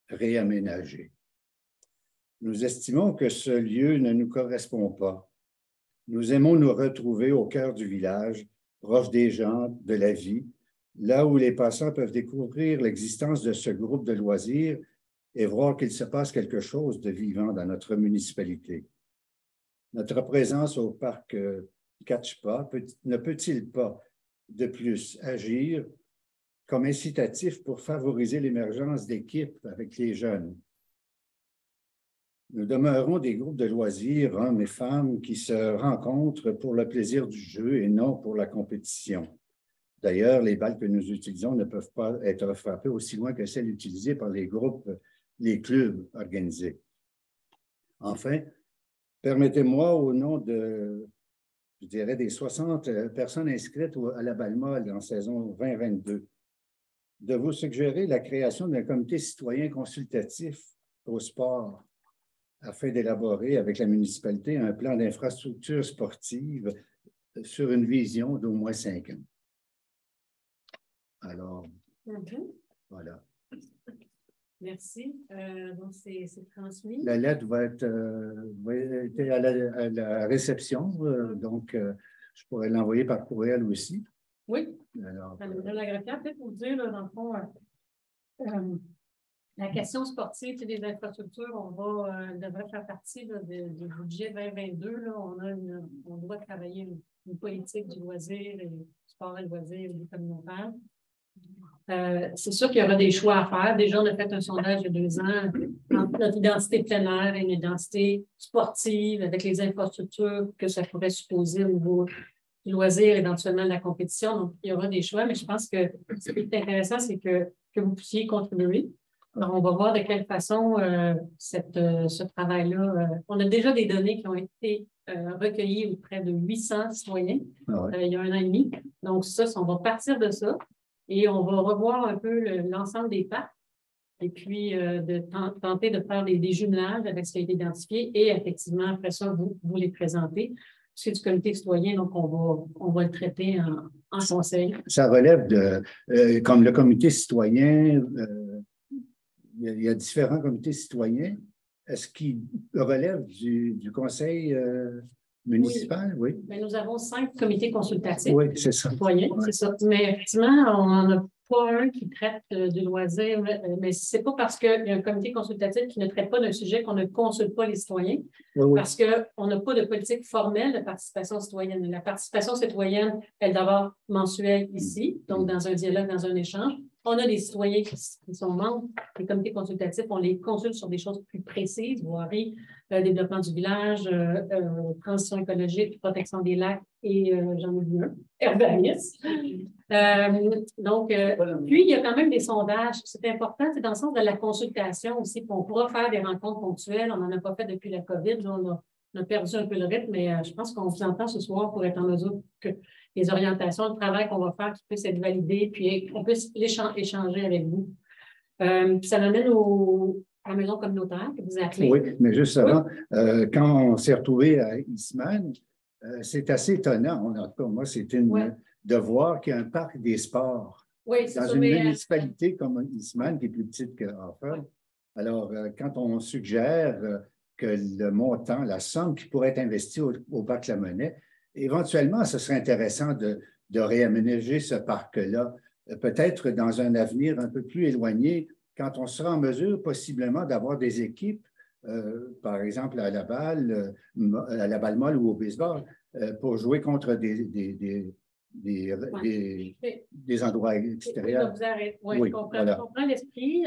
réaménagé. Nous estimons que ce lieu ne nous correspond pas. Nous aimons nous retrouver au cœur du village, proche des gens, de la vie, là où les passants peuvent découvrir l'existence de ce groupe de loisirs et voir qu'il se passe quelque chose de vivant dans notre municipalité. Notre présence au parc Catchpa ne peut-il pas, de plus, agir comme incitatif pour favoriser l'émergence d'équipes avec les jeunes? Nous demeurons des groupes de loisirs, hommes et femmes, qui se rencontrent pour le plaisir du jeu et non pour la compétition. D'ailleurs, les balles que nous utilisons ne peuvent pas être frappées aussi loin que celles utilisées par les groupes, les clubs organisés. Enfin, permettez-moi, au nom de, je dirais, des 60 personnes inscrites à la Balmol en saison 2022, de vous suggérer la création d'un comité citoyen consultatif au sport afin d'élaborer avec la municipalité un plan d'infrastructure sportive sur une vision d'au moins 5 ans. Alors, voilà. Merci. Donc, c'est transmis. La lettre va être à la réception, donc je pourrais l'envoyer par courriel aussi. Oui. Alors, Madame la greffière, peut-être vous dire, là, dans le fond, la question sportive et des infrastructures, devrait faire partie là, du budget 2022. Là, on doit travailler une politique du loisir et du sport et loisir et du communautaire. C'est sûr qu'il y aura des choix à faire. Déjà, on a fait un sondage il y a 2 ans entre notre identité plein air et une identité sportive avec les infrastructures que ça pourrait supposer au niveau du loisir, éventuellement de la compétition. Donc, il y aura des choix, mais je pense que ce qui est intéressant, c'est que vous puissiez contribuer. Alors, on va voir de quelle façon ce travail-là. On a déjà des données qui ont été recueillies auprès de 800 citoyens il y a 1 an et demi. Donc, ça, on va partir de ça. Et on va revoir un peu l'ensemble des parcs et puis tenter de faire des jumelages avec ce qui a été identifié et effectivement, après ça, vous les présenter. C'est du comité citoyen, donc on va le traiter en conseil. Ça relève comme le comité citoyen, il y a différents comités citoyens. Est-ce qu'il relève du conseil municipal? Oui. Bien, nous avons 5 comités consultatifs. Oui, c'est ça. Citoyens, c'est ça. Mais effectivement, on n'en a pas un qui traite du loisir, mais c'est pas parce qu'il y a un comité consultatif qui ne traite pas d'un sujet qu'on ne consulte pas les citoyens, parce qu'on n'a pas de politique formelle de participation citoyenne. La participation citoyenne, elle est d'abord mensuelle ici, donc dans un dialogue, dans un échange. On a des citoyens qui sont membres des comités consultatifs, on les consulte sur des choses plus précises, voirie, développement du village, transition écologique, protection des lacs et j'en oublie un, urbanisme. Puis, il y a quand même des sondages. C'est important, c'est dans le sens de la consultation aussi, puis on pourra faire des rencontres ponctuelles. On n'en a pas fait depuis la COVID. On a perdu un peu le rythme, mais je pense qu'on vous entend ce soir pour être en mesure que les orientations, le travail qu'on va faire qui puisse être validé, puis qu'on puisse échanger avec vous. Puis ça m'amène à la maison communautaire que vous appelez. Oui, mais juste avant, quand on s'est retrouvé à Eastman, c'est assez étonnant. En tout cas, moi, c'était de voir qu'il y a un parc des sports dans une municipalité comme Eastman, qui est plus petite que Hartford. Alors, quand on suggère que le montant, la somme qui pourrait être investie au parc La Monnaie, éventuellement, ce serait intéressant de réaménager ce parc-là, peut-être dans un avenir un peu plus éloigné, quand on sera en mesure possiblement d'avoir des équipes, par exemple à la balle molle ou au baseball, pour jouer contre des endroits extérieurs. Oui, je comprends l'esprit.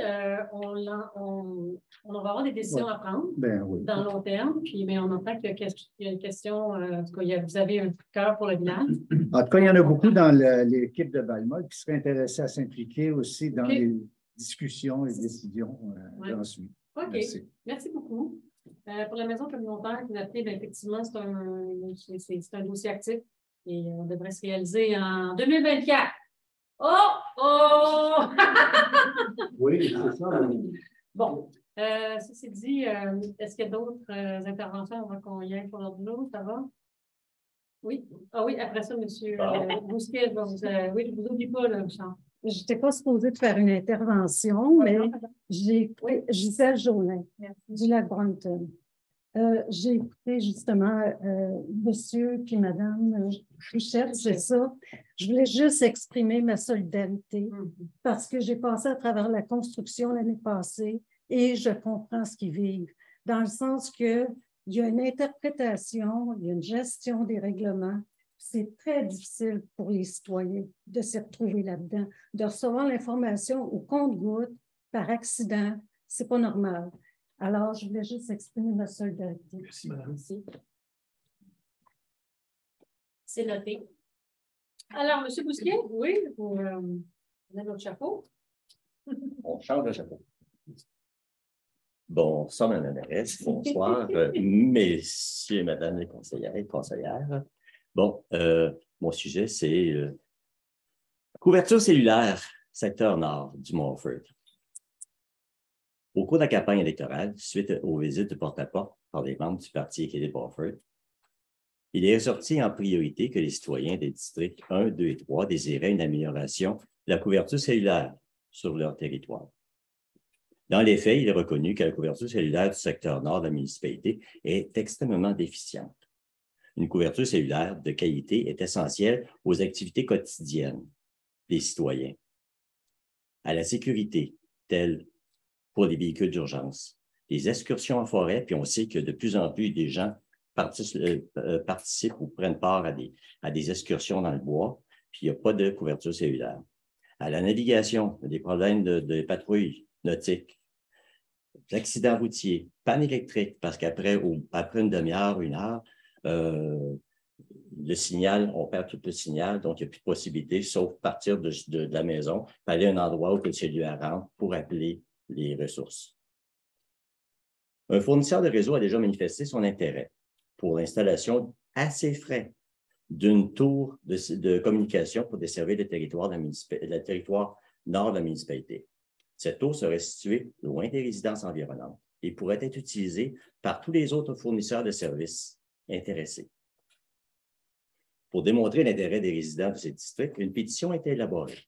On va avoir des décisions à prendre dans le long terme, puis mais on entend qu'il y a une question, en tout cas, vous avez un coup de cœur pour le village. En tout cas, il y en a beaucoup dans l'équipe de balle-molle qui seraient intéressés à s'impliquer aussi dans les discussions et décisions ensuite. OK. Merci beaucoup. Pour la maison communautaire que vous appelez, effectivement, c'est un dossier actif et on devrait se réaliser en 2024. Oh! Oui, c'est ça. Bon, ceci dit, est-ce qu'il y a d'autres interventions avant qu'on y aille pour l'ordre du jour? Ça va? Oui. Ah oui, après ça, M. Bousquet, je ne vous oublie pas, là, Richard. Je n'étais pas supposée de faire une intervention, mais Gisèle Jolin, du lac Brompton. J'ai écouté justement monsieur puis madame Fouchette, c'est ça. Je voulais juste exprimer ma solidarité parce que j'ai passé à travers la construction l'année passée et je comprends ce qu'ils vivent, dans le sens qu'il y a une interprétation, il y a une gestion des règlements. C'est très difficile pour les citoyens de se retrouver là-dedans, de recevoir l'information au compte-gouttes, par accident. C'est pas normal. Alors, je voulais juste exprimer ma solidarité. Merci, madame. Merci. C'est noté. Alors, M. Bousquet, oui, vous avez votre chapeau. On change de chapeau. Bonsoir, Mme la mairesse. Bonsoir, messieurs et madame les conseillères et conseillères. Bon, mon sujet, c'est couverture cellulaire, secteur nord du Mont-Offord. Au cours de la campagne électorale, suite aux visites de porte-à-porte par des membres du Parti Équilibre Offord, Il est ressorti en priorité que les citoyens des districts 1, 2 et 3 désiraient une amélioration de la couverture cellulaire sur leur territoire. Dans les faits, il est reconnu que la couverture cellulaire du secteur nord de la municipalité est extrêmement déficiente. Une couverture cellulaire de qualité est essentielle aux activités quotidiennes des citoyens, à la sécurité, telle pour les véhicules d'urgence, les excursions en forêt, puis on sait que de plus en plus des gens participent ou prennent part à des excursions dans le bois, puis il n'y a pas de couverture cellulaire. À la navigation, des problèmes de patrouille nautique, l'accident routier, panne électrique, parce qu'après une demi-heure, une heure, le signal, on perd tout le signal, donc il n'y a plus de possibilité, sauf partir de la maison, aller à un endroit où le cellulaire rentre pour appeler les ressources. Un fournisseur de réseau a déjà manifesté son intérêt pour l'installation à ses frais d'une tour de communication pour desservir le territoire nord de la municipalité. Cette tour serait située loin des résidences environnantes et pourrait être utilisée par tous les autres fournisseurs de services intéressés. Pour démontrer l'intérêt des résidents de ces districts, une pétition a été élaborée.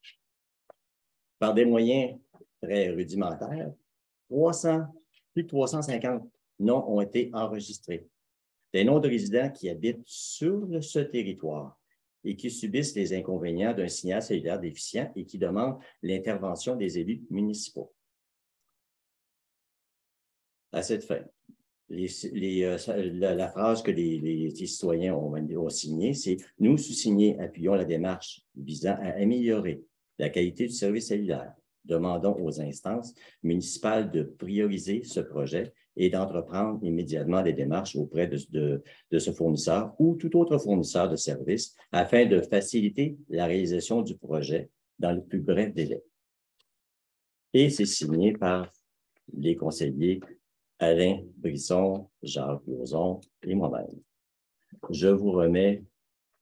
Par des moyens très rudimentaires, plus de 350 noms ont été enregistrés. Des noms de résidents qui habitent sur ce territoire et qui subissent les inconvénients d'un signal cellulaire déficient et qui demandent l'intervention des élus municipaux. À cette fin, la phrase que les citoyens ont signée, c'est « Nous, sous-signés, appuyons la démarche visant à améliorer la qualité du service cellulaire. Demandons aux instances municipales de prioriser ce projet et d'entreprendre immédiatement des démarches auprès de ce fournisseur ou tout autre fournisseur de services afin de faciliter la réalisation du projet dans le plus bref délai. » Et c'est signé par les conseillers Alain Brisson, Jacques Lauzon et moi-même. Je vous remets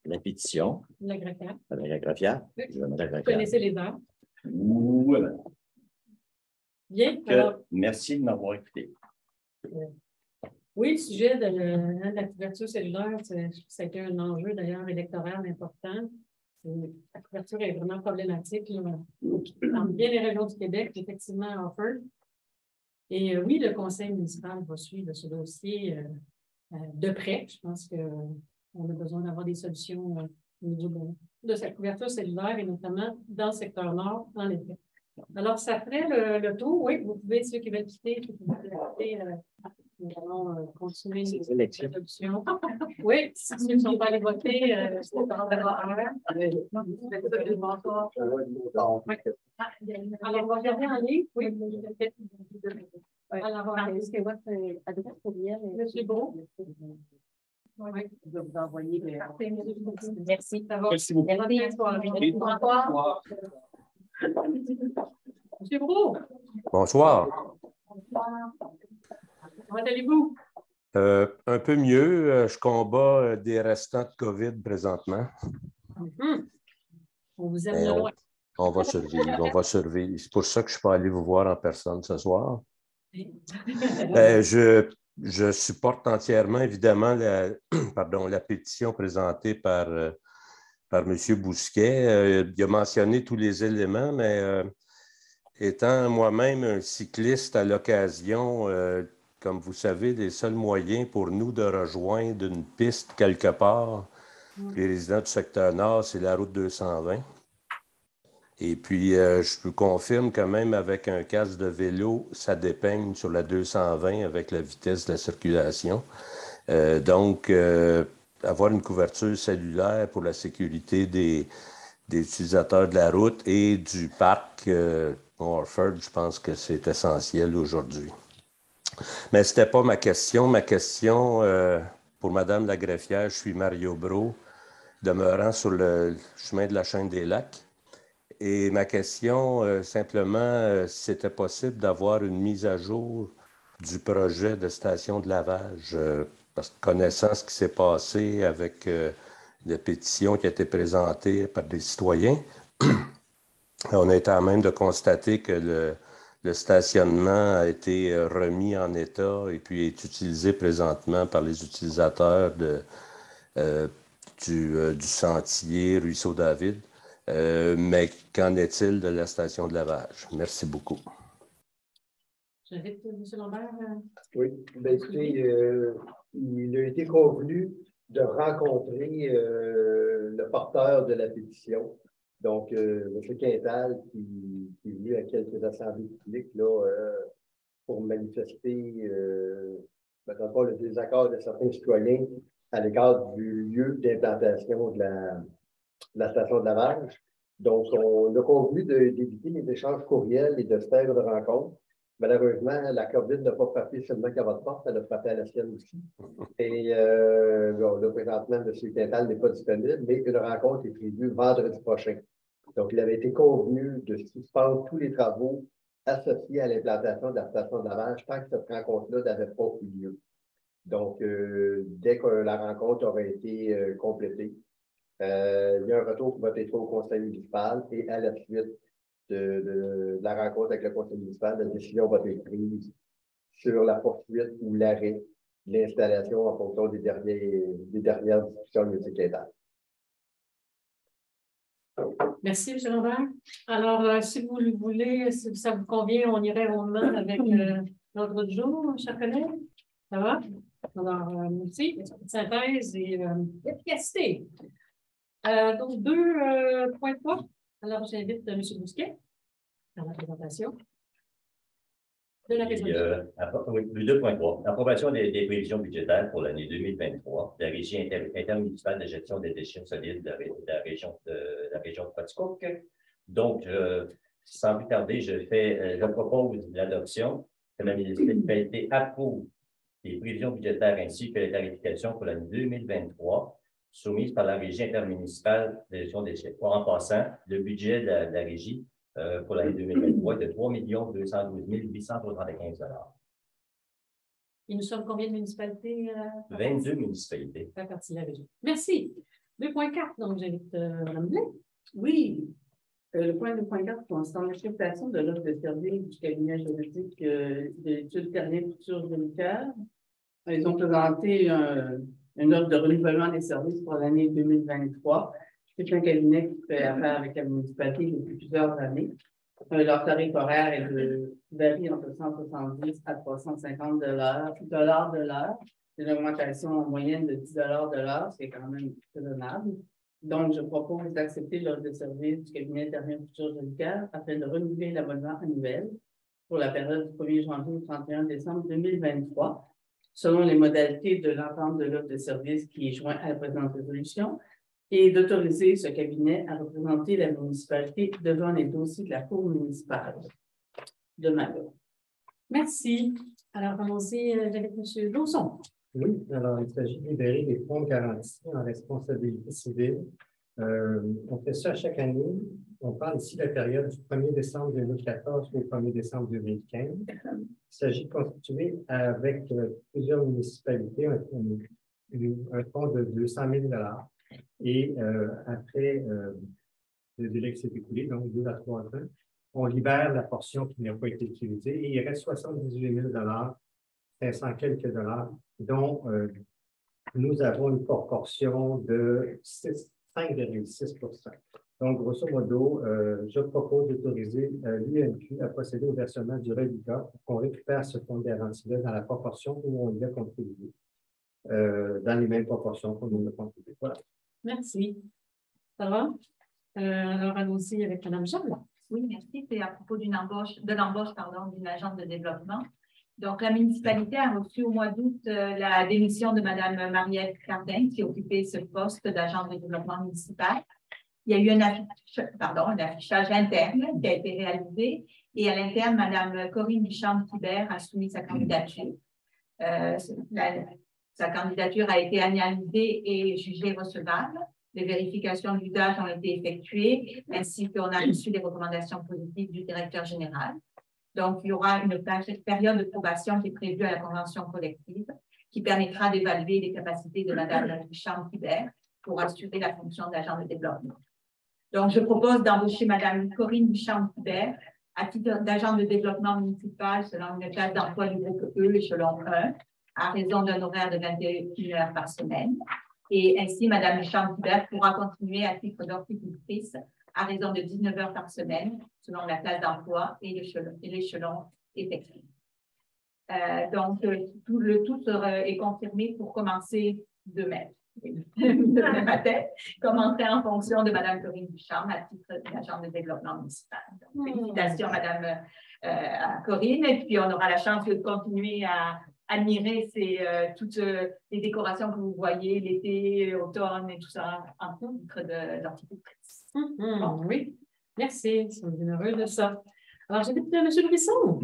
la pétition. La greffière. La greffière. Oui. Vous connaissez les heures. Oui. Bien. Alors, merci de m'avoir écouté. Oui, le sujet de la couverture cellulaire, ça a été un enjeu d'ailleurs électoral important. La couverture est vraiment problématique là, dans bien les régions du Québec, effectivement à Offord. Et oui, le conseil municipal va suivre ce dossier de près. Je pense qu'on a besoin d'avoir des solutions au niveau de cette couverture cellulaire et notamment dans le secteur nord, en effet. Alors, ça ferait le tour. Oui, vous pouvez, ceux qui veulent quitter, nous allons continuer les solutions. Oui, si ceux qui ne sont pas allés voter, c'est dans Alors, on va regarder en ligne. Oui. Alors, est-ce que votre adresse courriel est... Monsieur Beau? Oui. Je vais vous envoyer le... Merci. Merci beaucoup. Monsieur Beau. Bonsoir. Comment allez-vous? Un peu mieux. Je combats des restants de COVID présentement. On vous aime de loin. On va survivre, on va survivre. C'est pour ça que je ne suis pas allé vous voir en personne ce soir. Je supporte entièrement, évidemment, la pétition présentée par M. Bousquet. Il a mentionné tous les éléments, mais étant moi-même un cycliste à l'occasion, comme vous savez, les seuls moyens pour nous de rejoindre une piste quelque part, les résidents du secteur nord, c'est la route 220. Et puis, je vous confirme que même avec un casque de vélo, ça dépeigne sur la 220 avec la vitesse de la circulation. Donc, avoir une couverture cellulaire pour la sécurité des utilisateurs de la route et du parc Offord, je pense que c'est essentiel aujourd'hui. Mais ce n'était pas ma question. Ma question, pour Mme la greffière, je suis Mario Brault, demeurant sur le chemin de la Chaîne des Lacs. Et ma question, simplement, si c'était possible d'avoir une mise à jour du projet de station de lavage, parce que connaissant ce qui s'est passé avec la pétition qui a été présentée par des citoyens, on a été à même de constater que le stationnement a été remis en état et puis est utilisé présentement par les utilisateurs du sentier Ruisseau-David. Mais qu'en est-il de la station de lavage? Merci beaucoup. J'invite M. Lambert. Oui, bien, écoutez, il a été convenu de rencontrer le porteur de la pétition, donc M. Quintal, qui est venu à quelques assemblées publiques là, pour manifester dans le désaccord de certains citoyens à l'égard du lieu d'implantation de la station de lavage. Donc, on a convenu d'éviter les échanges courriels et de se faire de rencontres. Malheureusement, la COVID n'a pas frappé seulement qu'à votre porte, elle a frappé à la sienne aussi. Et là, présentement, M. Quintal n'est pas disponible, mais une rencontre est prévue vendredi prochain. Donc, il avait été convenu de suspendre tous les travaux associés à l'implantation de la station de lavage tant que cette rencontre-là n'avait pas eu lieu. Donc, dès que la rencontre aurait été complétée, il y a un retour qui va être fait au conseil municipal et à la suite de la rencontre avec le conseil municipal, la décision va être prise sur la poursuite ou l'arrêt de l'installation en fonction des dernières discussions de M. Quintal. Merci, M. Lambert. Alors, si vous le voulez, si ça vous convient, on irait rondement avec l'ordre du jour, chers collègues. Ça va? Alors, merci, synthèse et efficacité. Donc, 2.3. Alors, j'invite M. Bousquet dans la présentation de la résolution. Oui, 2.3. Approbation des prévisions budgétaires pour l'année 2023 de la Régie intermunicipale de gestion des déchets solides de la région de Quaticook. Donc, sans plus tarder, je propose l'adoption que la municipalité approuve les prévisions budgétaires ainsi que les tarifications pour l'année 2023 soumises par la Régie intermunicipale de gestion des déchets. En passant, le budget de la Régie pour l'année 2023 est de 3 212 875 $. Et nous sommes combien de municipalités? 22 municipalités. À partir de la Régie. Merci. 2.4, donc j'invite Mme Blais. Oui. Le point 2.4 concerne l'acceptation de l'offre de service du cabinet juridique de l'étude Carrière Futur Judiciaire. Ils ont présenté une offre de renouvellement des services pour l'année 2023. C'est un cabinet qui fait affaire avec la municipalité depuis plusieurs années. Leur tarif horaire varie entre 170 à 350 de l'heure. C'est une augmentation en moyenne de 10 de l'heure, c'est quand même raisonnable. Donc, je propose d'accepter l'offre de service du cabinet Carrière Futur Judiciaire afin de renouveler l'abonnement annuel pour la période du 1er janvier au 31 décembre 2023, selon les modalités de l'entente de l'offre de service qui est jointe à la présente résolution, et d'autoriser ce cabinet à représenter la municipalité devant les dossiers de la Cour municipale de Malo. Merci. Alors, allons-y avec M. Lauzon. Oui, alors il s'agit de libérer les fonds de garantie en responsabilité civile. On fait ça chaque année. On parle ici de la période du 1er décembre 2014 au 1er décembre 2015. Il s'agit de constituer avec plusieurs municipalités un fonds de 200 000 $. Et après le délai qui s'est écoulé, donc 2 à 3 ans, on libère la portion qui n'a pas été utilisée et il reste 78 000 $, 500 quelques dollars, dont nous avons une proportion de 5,6 %. Donc, grosso modo, je propose d'autoriser l'UNQ à procéder au versement du reliquat pour qu'on récupère ce fonds de garantie-là dans la proportion où on y a contribué, dans les mêmes proportions qu'on y a contribué. Voilà. Merci. Ça va? Alors, allons-y avec Mme Jeanne. Oui, merci. C'est à propos de l'embauche d'une agente de développement. Donc, la municipalité a reçu au mois d'août la démission de Mme Marielle Cardin, qui occupait ce poste d'agent de développement municipal. Il y a eu un affichage interne qui a été réalisé et à l'interne, Mme Corinne Duchamp-Thibert a soumis sa candidature. Sa candidature a été analysée et jugée recevable. Les vérifications d'usage ont été effectuées, ainsi qu'on a reçu les recommandations positives du directeur général. Donc, il y aura une période de probation qui est prévue à la convention collective qui permettra d'évaluer les capacités de Mme Duchamp-Thibert pour assurer la fonction d'agent de développement. Donc, je propose d'embaucher Mme Corinne Duchamp-Thibert à titre d'agent de développement municipal selon une classe d'emploi du groupe E, échelon 1, à raison d'un horaire de 21 heures par semaine. Et ainsi, Mme Duchamp-Hubert pourra continuer à titre d'horticultrice à raison de 19 heures par semaine, selon la classe d'emploi et l'échelon effectif. Donc, le tout est confirmé pour commencer demain. Demain matin, commencer en fonction de Mme Corinne Duchamp à titre d'agent de développement municipal. Donc, félicitations, Mme Corinne. Et puis, on aura la chance de continuer à admirer toutes les décorations que vous voyez l'été, l'automne et tout ça en titre d'horticultrice. Oui, merci. Nous sommes bien heureux de ça. Alors, j'invite M. Brisson.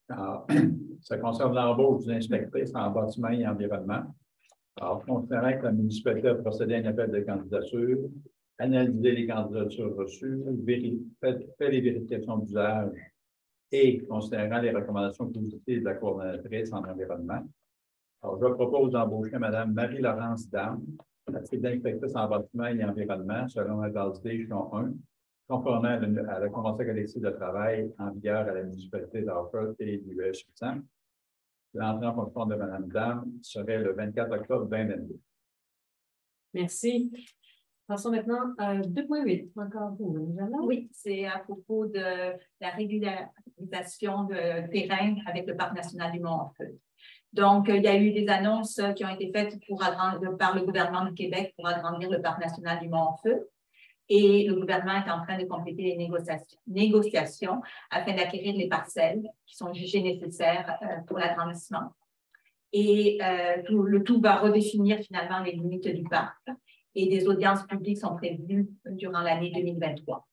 Alors, ça concerne l'embauche des inspectrices en bâtiment et environnement. Alors, considérant que la municipalité a procédé à un appel de candidature, analysé les candidatures reçues, fait les vérifications d'usage et considérant les recommandations positives de la coordonnatrice en environnement, alors, je propose d'embaucher Mme Marie-Laurence Dame, à titre d'inspectrice en bâtiment et environnement, selon la base d'échelon 1, conformément à la convention collective de travail en vigueur à la municipalité d'Harford et du USU-SAM. L'entrée en fonction de Mme Dame serait le 24 octobre 2022. Merci. Passons maintenant à 2.8. Encore vous, Mme. Oui, c'est à propos de la régularisation de terrain avec le Parc national du Mont-Orfeuille. Donc, il y a eu des annonces qui ont été faites par le gouvernement du Québec pour agrandir le Parc national du Mont-Orfeuille. Et le gouvernement est en train de compléter les négociations afin d'acquérir les parcelles qui sont jugées nécessaires pour l'agrandissement. Et le tout va redéfinir finalement les limites du parc. Et des audiences publiques sont prévues durant l'année 2023.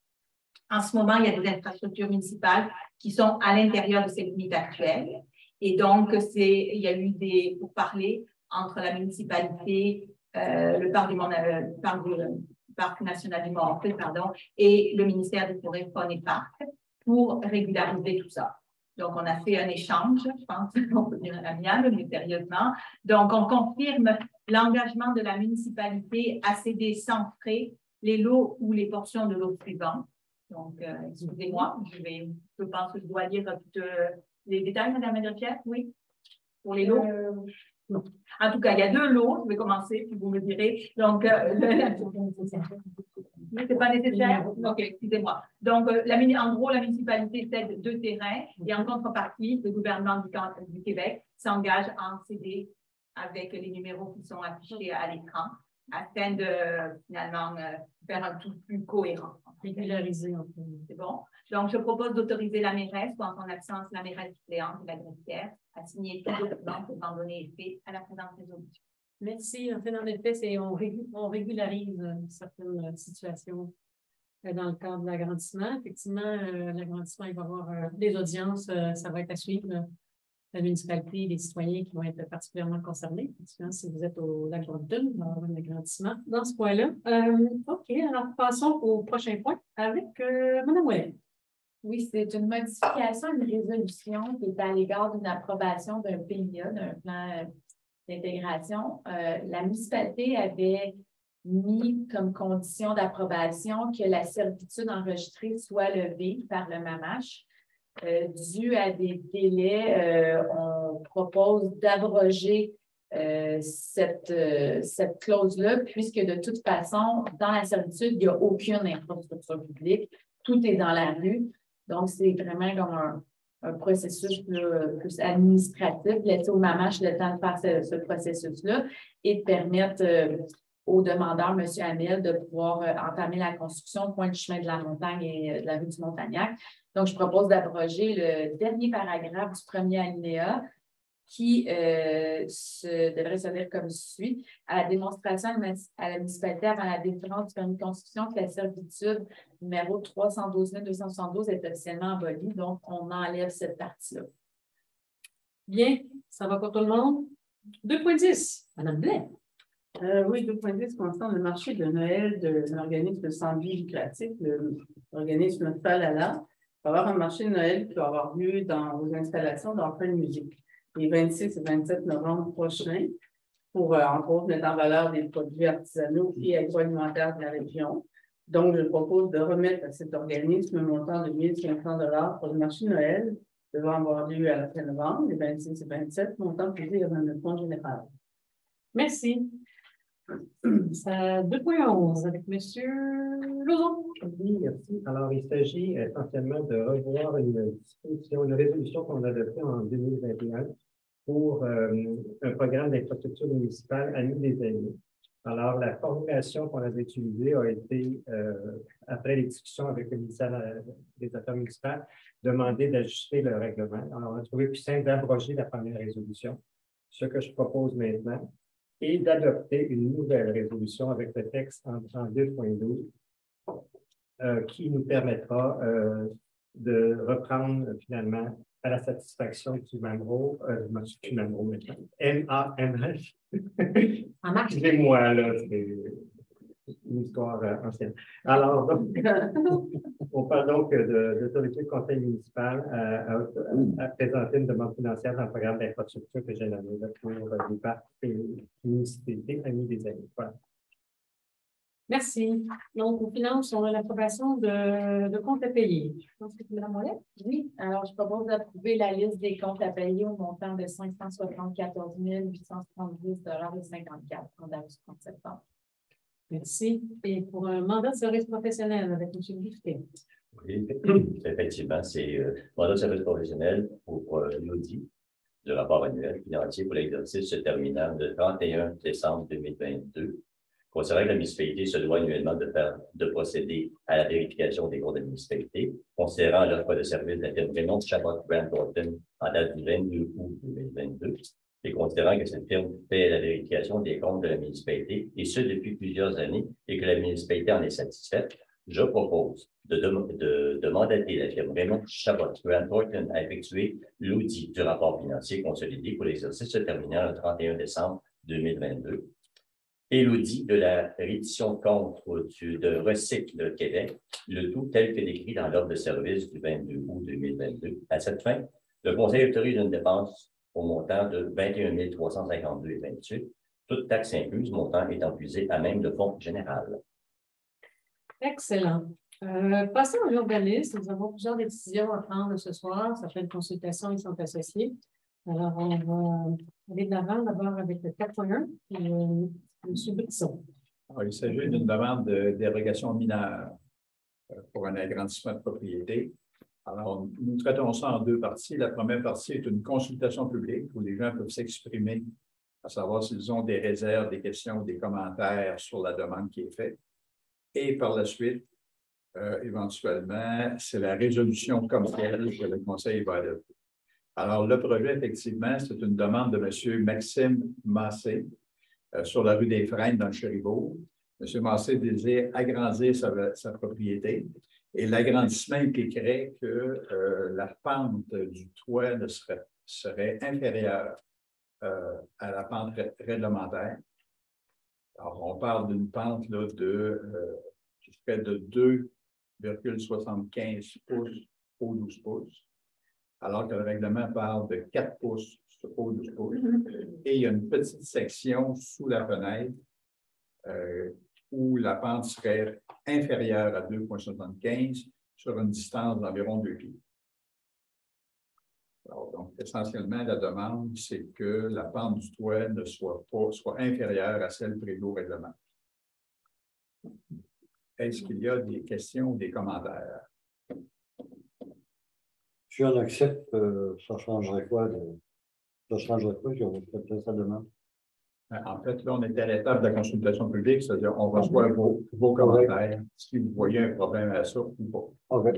En ce moment, il y a des infrastructures municipales qui sont à l'intérieur de ces limites actuelles. Et donc, il y a eu des pourparlers entre la municipalité, le Parc national du Mont-Orfeuille, et le ministère des Forêts, Faune et Parcs pour régulariser tout ça. Donc, on a fait un échange, je pense qu'on peut dire amiable, mais sérieusement. Donc, on confirme l'engagement de la municipalité à céder sans frais les lots ou les portions de lots suivants. Donc, excusez-moi, je pense que je dois lire tous les détails, Mme Adrien, oui, pour les lots. Non. En tout cas, il y a 2 lots. Je vais commencer, puis vous me direz. Donc, c'est pas nécessaire? OK, excusez-moi. Donc, en gros, la municipalité cède 2 terrains et en contrepartie, le gouvernement du Québec s'engage à en céder avec les numéros qui sont affichés à l'écran afin de, finalement, faire un tout plus cohérent. Régulariser. C'est bon? Donc, je propose d'autoriser la mairesse, ou en son absence, la mairesse suppléante et la greffière, à signer tout document pour en donner effet à la présente résolution. Merci. En fait, en effet, on régularise certaines situations dans le cadre de l'agrandissement. Effectivement, l'agrandissement, il va y avoir des audiences, ça va être à suivre. La municipalité et les citoyens qui vont être particulièrement concernés. Si vous êtes au lac Brompton, il va y avoir un agrandissement dans ce point-là. OK, alors passons au prochain point avec Mme Ouellet. Oui, c'est une modification, une résolution qui est à l'égard d'une approbation d'un PIA, d'un plan d'intégration. La municipalité avait mis comme condition d'approbation que la servitude enregistrée soit levée par le MAMACH. Dû à des délais, on propose d'abroger cette clause-là, puisque de toute façon, dans la servitude, il n'y a aucune infrastructure publique. Tout est dans la rue. Donc, c'est vraiment comme un processus plus administratif, laisser au MAMACH le temps de faire ce processus-là et de permettre au demandeur, M. Hamel, de pouvoir entamer la construction du point de chemin de la montagne et de la rue du Montagnac. Donc, je propose d'abroger le dernier paragraphe du premier alinéa qui devrait se lire comme suit. À la démonstration à la municipalité avant la délivrance du permis de construction que la servitude numéro 312 272 est officiellement abolie. Donc, on enlève cette partie-là. Bien, ça va pour tout le monde. 2.10, Mme Blais. Oui, 2.10 concerne le marché de Noël de l'organisme sans but lucratif, l'organisme Falala. Il va y avoir un marché de Noël qui va avoir lieu dans vos installations d'Orfeuille Musique les 26 et 27 novembre prochains pour, entre autres, mettre en valeur des produits artisanaux et agroalimentaires de la région. Donc, je propose de remettre à cet organisme un montant de 1 500 $ pour le marché de Noël devant avoir lieu à la fin novembre, les 26 et 27, montant posé dans le fonds général. Merci. Ça, 2.11 avec M. Lauzon. Oui, merci. Alors, il s'agit essentiellement de revoir une disposition, une résolution qu'on a adoptée en 2021 pour un programme d'infrastructure municipale Amis des amis. Alors, la formulation qu'on avait utilisée a été, après les discussions avec le ministère des Affaires municipales, demandé d'ajuster le règlement. Alors, on a trouvé plus simple d'abroger la première résolution, ce que je propose maintenant, et d'adopter une nouvelle résolution avec le texte en 2.12 qui nous permettra de reprendre finalement à la satisfaction du MAMRO, M-A-M-H. Excusez-moi, là, c'est une histoire ancienne. Alors, donc, on parle donc de l'autorité du conseil municipal à présenter une demande financière dans le programme d'infrastructure que j'ai nommé pour les parcs et municipalités Amis des amis. Voilà. Merci. Donc, aux finances, on a l'approbation de comptes à payer. Je pense que c'est Mme Ouellet. Oui, alors je propose d'approuver la liste des comptes à payer au montant de 574 870,54 en date du 30 septembre. Merci. Et pour un mandat de service professionnel avec M. Gifté. Oui, effectivement, c'est mandat de service professionnel pour l'audit du rapport annuel financier pour l'exercice se terminant le 31 décembre 2022. Considérant que la municipalité se doit annuellement de procéder à la vérification des comptes de la municipalité, considérant l'offre de service de la firme Raymond Chabot Grant Thornton en date du 22 août 2022, et considérant que cette firme fait la vérification des comptes de la municipalité, et ce depuis plusieurs années, et que la municipalité en est satisfaite, je propose de mandater la firme Raymond Chabot Grant Thornton à effectuer l'audit du rapport financier consolidé pour l'exercice se terminant le 31 décembre 2022. Et l'audit de la reddition de compte de Recycle Québec, le tout tel que décrit dans l'ordre de service du 22 août 2022. À cette fin, le Conseil autorise une dépense au montant de 21 352,28, toute taxe incluse, montant étant puisé à même le fonds général. Excellent. Passons à l'urbanisme. Nous avons plusieurs décisions à prendre ce soir. Certaines consultations y sont associées. Alors, on va aller de l'avant d'abord avec le 4.1 et M. Brisson. Il s'agit d'une demande de dérogation mineure pour un agrandissement de propriété. Alors, nous traitons ça en deux parties. La première partie est une consultation publique où les gens peuvent s'exprimer, à savoir s'ils ont des réserves, des questions ou des commentaires sur la demande qui est faite. Et par la suite, éventuellement, c'est la résolution comme telle que le Conseil va adopter. Alors, le projet, effectivement, c'est une demande de M. Maxime Massé sur la rue des Frênes dans le Chéribourg. M. Massé désire agrandir sa propriété et l'agrandissement impliquerait que la pente du toit serait inférieure à la pente réglementaire. Alors, on parle d'une pente là, qui serait de 2,75 pouces au 12 pouces. Alors que le règlement parle de 4 pouces au 12 pouces. Et il y a une petite section sous la fenêtre où la pente serait inférieure à 2,75 sur une distance d'environ 2 pieds. Alors, donc, essentiellement, la demande, c'est que la pente du toit ne soit inférieure à celle prévue au règlement. Est-ce qu'il y a des questions ou des commentaires? Si on accepte, ça changerait quoi? Ça changerait quoi si on acceptait sa demande? En fait, là, on est à l'étape de la consultation publique, c'est-à-dire on reçoit vos commentaires, si vous voyez un problème à ça ou pas. OK.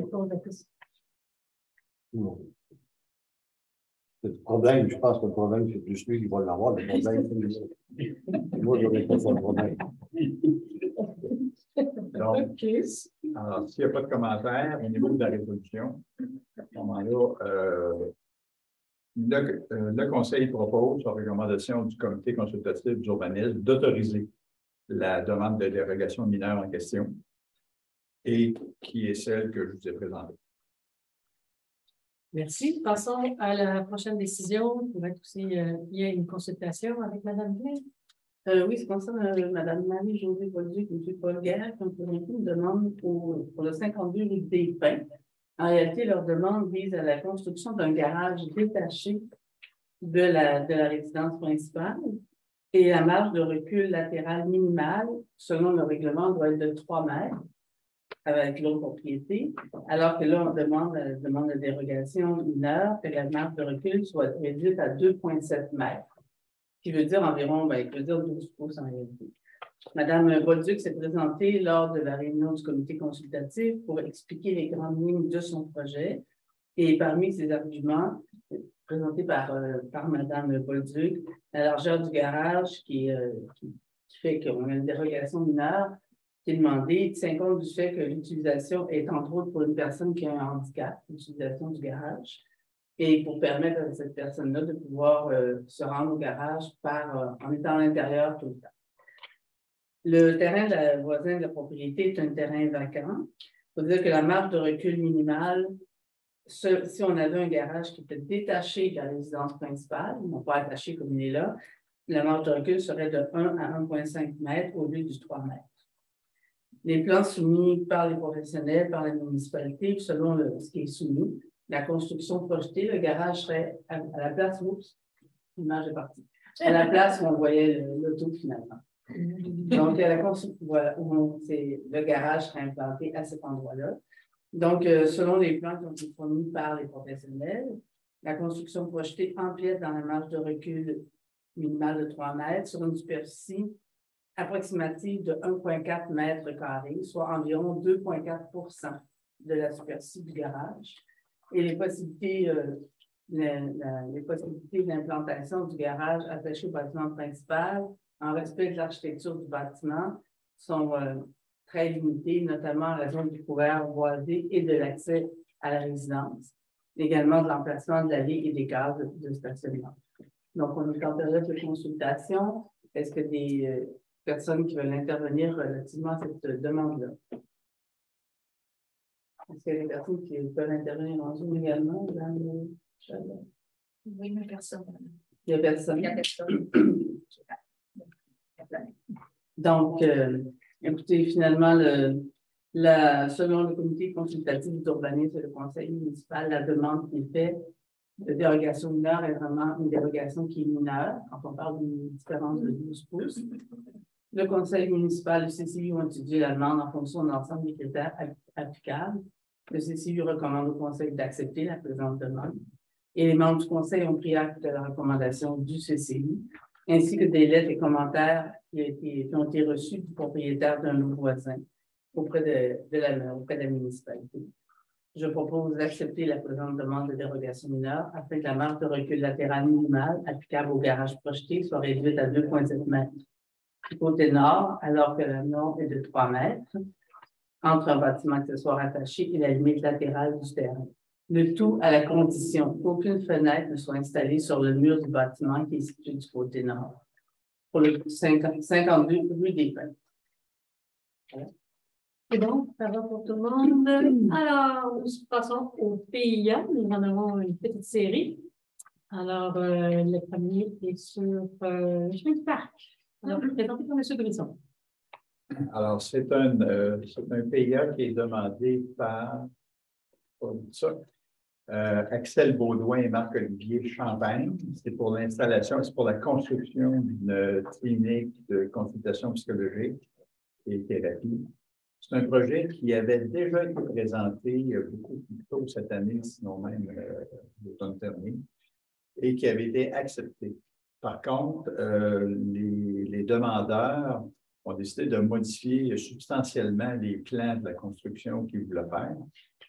Le problème, je pense que le problème, c'est plus lui qui va l'avoir. Le problème, c'est moi, je n'aurais pas le problème. Donc, alors, s'il n'y a pas de commentaire au niveau de la résolution, à ce moment-là, le Conseil propose, sur recommandation du Comité consultatif d'urbanisme, d'autoriser la demande de dérogation mineure en question et qui est celle que je vous ai présentée. Merci. Passons à la prochaine décision. Il va être aussi il y a une consultation avec Mme Blais. Oui, c'est comme ça, Mme Marie-Josée Bolduc et M. Paul Guerre qui ont présenté une demande pour le 52 rue des Pins. En réalité, leur demande vise à la construction d'un garage détaché de la résidence principale. Et la marge de recul latérale minimale, selon le règlement, doit être de 3 mètres avec l'autre propriété, alors que là, on demande la dérogation mineure, que la marge de recul soit réduite à 2,7 mètres, qui veut dire environ, qui veut dire 12 pouces en réalité. Madame Bolduc s'est présentée lors de la réunion du comité consultatif pour expliquer les grandes lignes de son projet. Et parmi ces arguments présentés par Madame Bolduc, la largeur du garage qui fait qu'on a une dérogation mineure qui est demandée, tient compte du fait que l'utilisation est entre autres pour une personne qui a un handicap, l'utilisation du garage, et pour permettre à cette personne-là de pouvoir se rendre au garage en étant à l'intérieur tout le temps. Le terrain de la voisin de la propriété est un terrain vacant. Il faut dire que la marge de recul minimale, si on avait un garage qui était détaché de la résidence principale, non pas attaché comme il est là, la marge de recul serait de 1 à 1,5 mètres au lieu du 3 mètres. Les plans soumis par les professionnels, par la municipalité, selon ce qui est soumis, la construction projetée, le garage serait à la place, oups, l'image est partie, à la place où on voyait l'auto finalement. Donc, voilà, le garage serait implanté à cet endroit-là. Donc, selon les plans qui ont été fournis par les professionnels, la construction projetée empiète dans la marge de recul minimale de 3 mètres sur une superficie approximative de 1,4 mètres carrés, soit environ 2,4 de la superficie du garage. Et les possibilités d'implantation du garage attaché au bâtiment principal, en respect de l'architecture du bâtiment, sont très limitées, notamment la zone du couvert boisé et de l'accès à la résidence, également de l'emplacement de l'allée et des cases de stationnement. Donc, on est en période de consultation. Est-ce que des personnes qui veulent intervenir relativement à cette demande-là? Est-ce qu'il y a des personnes qui peuvent intervenir en Zoom également? Oui, mais personne. Il n'y a personne. Il n'y a personne. Donc, écoutez, finalement, selon le comité consultatif d'urbanisme et le conseil municipal, la demande qui est faite de dérogation mineure est vraiment une dérogation qui est mineure, quand on parle d'une différence de 12 pouces. Le conseil municipal et le CCU ont étudié la demande en fonction de l'ensemble des critères applicables. Le CCU recommande au conseil d'accepter la présente demande. Et les membres du conseil ont pris acte de la recommandation du CCU, ainsi que des lettres et commentaires qui ont été reçus du propriétaire d'un autre voisin auprès de la municipalité. Je propose d'accepter la présente demande de dérogation mineure afin que la marge de recul latérale minimale applicable au garage projeté soit réduite à 2,7 mètres. Du côté nord, alors que la norme est de 3 mètres, entre un bâtiment accessoire attaché et la limite latérale du terrain. Le tout à la condition qu'aucune fenêtre ne soit installée sur le mur du bâtiment qui est situé du côté nord, pour le 52 rue des Pins. Voilà. C'est bon, ça va pour tout le monde. Alors, nous passons au PIA. Nous en avons une petite série. Alors, le premier est sur le chemin du parc. Alors, présenté par M. Brisson. Alors, c'est un PIA qui est demandé par Axel Baudouin et Marc-Olivier Champagne. C'est pour l'installation, c'est pour la construction d'une clinique de consultation psychologique et thérapie. C'est un projet qui avait déjà été présenté beaucoup plus tôt cette année, sinon même l'automne dernier, et qui avait été accepté. Par contre, les demandeurs ont décidé de modifier substantiellement les plans de la construction qu'ils voulaient faire.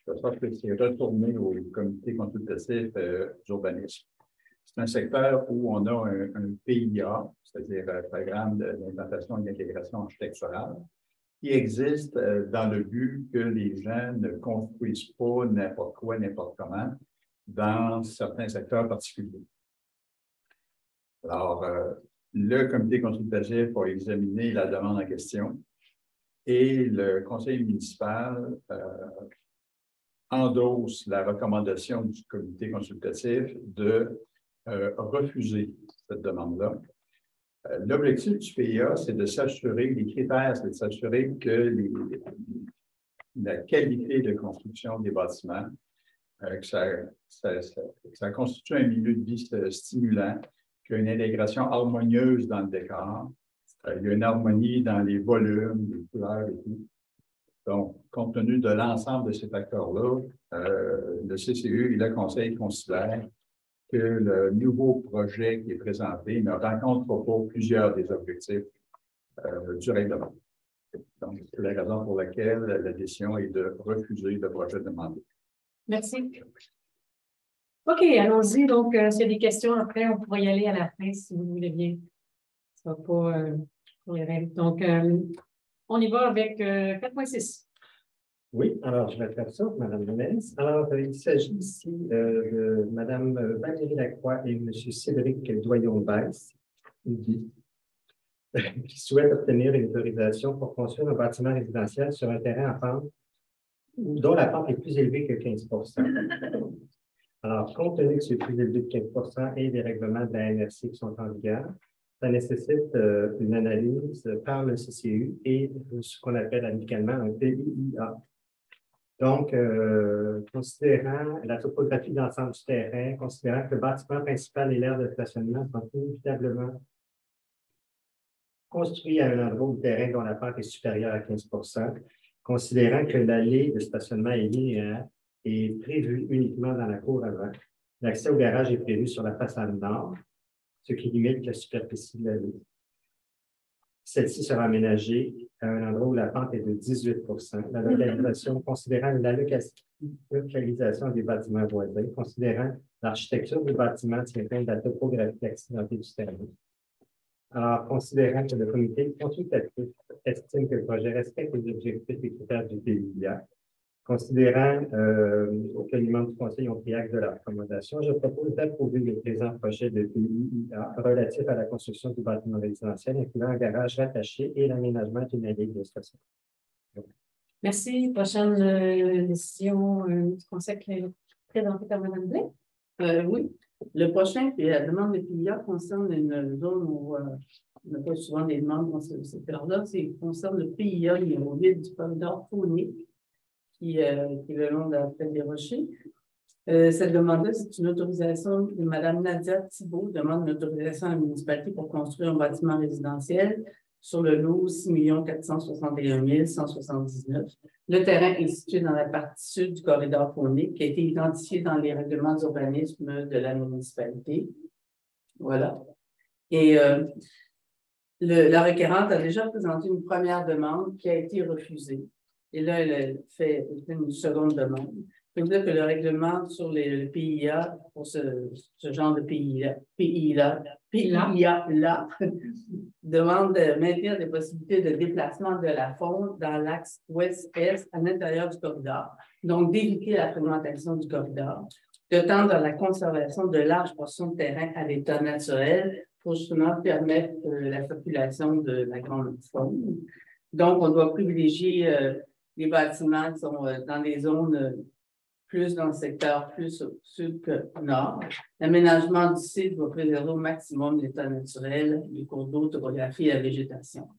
De sorte que c'est retourné au comité consultatif d'urbanisme. C'est un secteur où on a un PIA, c'est-à-dire un programme d'implantation et d'intégration architecturale, qui existe dans le but que les gens ne construisent pas n'importe quoi, n'importe comment, dans certains secteurs particuliers. Alors, le comité consultatif a examiné la demande en question et le conseil municipal endosse la recommandation du comité consultatif de refuser cette demande-là. L'objectif du PIA, c'est de s'assurer, les critères, c'est de s'assurer que la qualité de construction des bâtiments, que ça constitue un milieu de vie stimulant, qu'il y a une intégration harmonieuse dans le décor. Il y a une harmonie dans les volumes, les couleurs et tout. Donc, compte tenu de l'ensemble de ces facteurs-là, le CCU et le Conseil considèrent que le nouveau projet qui est présenté ne rencontre pas plusieurs des objectifs du règlement. Donc, c'est la raison pour laquelle la décision est de refuser le projet demandé. Merci. OK, allons-y. Donc, s'il y a des questions après, on pourra y aller à la fin si vous voulez bien. Ça va pas pour les règles. Donc, on y va avec 4.6. Oui, alors je vais faire ça, Mme Lemens. Alors, il s'agit ici de Mme Valérie Lacroix et M. Cédric Doyon-Besse, qui souhaitent obtenir une autorisation pour construire un bâtiment résidentiel sur un terrain en pente dont la pente est plus élevée que 15 %. Alors, compte tenu que c'est plus élevé de 15 % et des règlements de la NRC qui sont en vigueur, ça nécessite une analyse par le CCU et ce qu'on appelle amicalement un PIA. Donc, considérant la topographie de l'ensemble du terrain, considérant que le bâtiment principal et l'aire de stationnement sont inévitablement construits à un endroit où le terrain dont la pente est supérieure à 15 %, considérant que l'allée de stationnement est linéaire et prévue uniquement dans la cour avant, l'accès au garage est prévu sur la façade nord, ce qui limite la superficie de l'allée. Celle-ci sera aménagée à un endroit où la pente est de 18 %. La localisation, considérant la localisation des bâtiments voisins, considérant l'architecture du bâtiment tient compte de la topographie accidentée du terrain. Alors, considérant que le comité consultatif estime que le projet respecte les objectifs et critères du PIA, considérant que les membres du Conseil ont pris acte de la recommandation, je propose d'approuver le présent projet de PIA relatif à la construction du bâtiment résidentiel, incluant un garage rattaché et l'aménagement d'une allée de station. Merci. Prochaine décision du Conseil présentée par Mme Blais. Oui. Le prochain, puis la demande de PIA concerne une zone où on n'a pas souvent des demandes dans ce secteur-là. C'est concerne le PIA numéro 8 du corridor faunique qui est le long de la Plaine des Rochers. Cette demande-là, c'est une autorisation de Mme Nadia Thibault, demande une autorisation à la municipalité pour construire un bâtiment résidentiel sur le lot 6 461 179. Le terrain est situé dans la partie sud du corridor faunique qui a été identifié dans les règlements d'urbanisme de la municipalité. Voilà. Et la requérante a déjà présenté une première demande qui a été refusée. Et là, elle fait une seconde demande. Je veux dire que le règlement sur le PIA, pour ce genre de PIA demande de maintenir des possibilités de déplacement de la faune dans l'axe ouest-est à l'intérieur du corridor. Donc, d'éviter la fragmentation du corridor, de tendre à la conservation de larges portions de terrain à l'état naturel pour justement permettre la circulation de la grande faune. Donc, on doit privilégier les bâtiments qui sont dans des zones plus dans le secteur plus au sud que au nord. L'aménagement du site doit préserver au maximum l'état naturel, les cours d'eau, topographie et la végétation.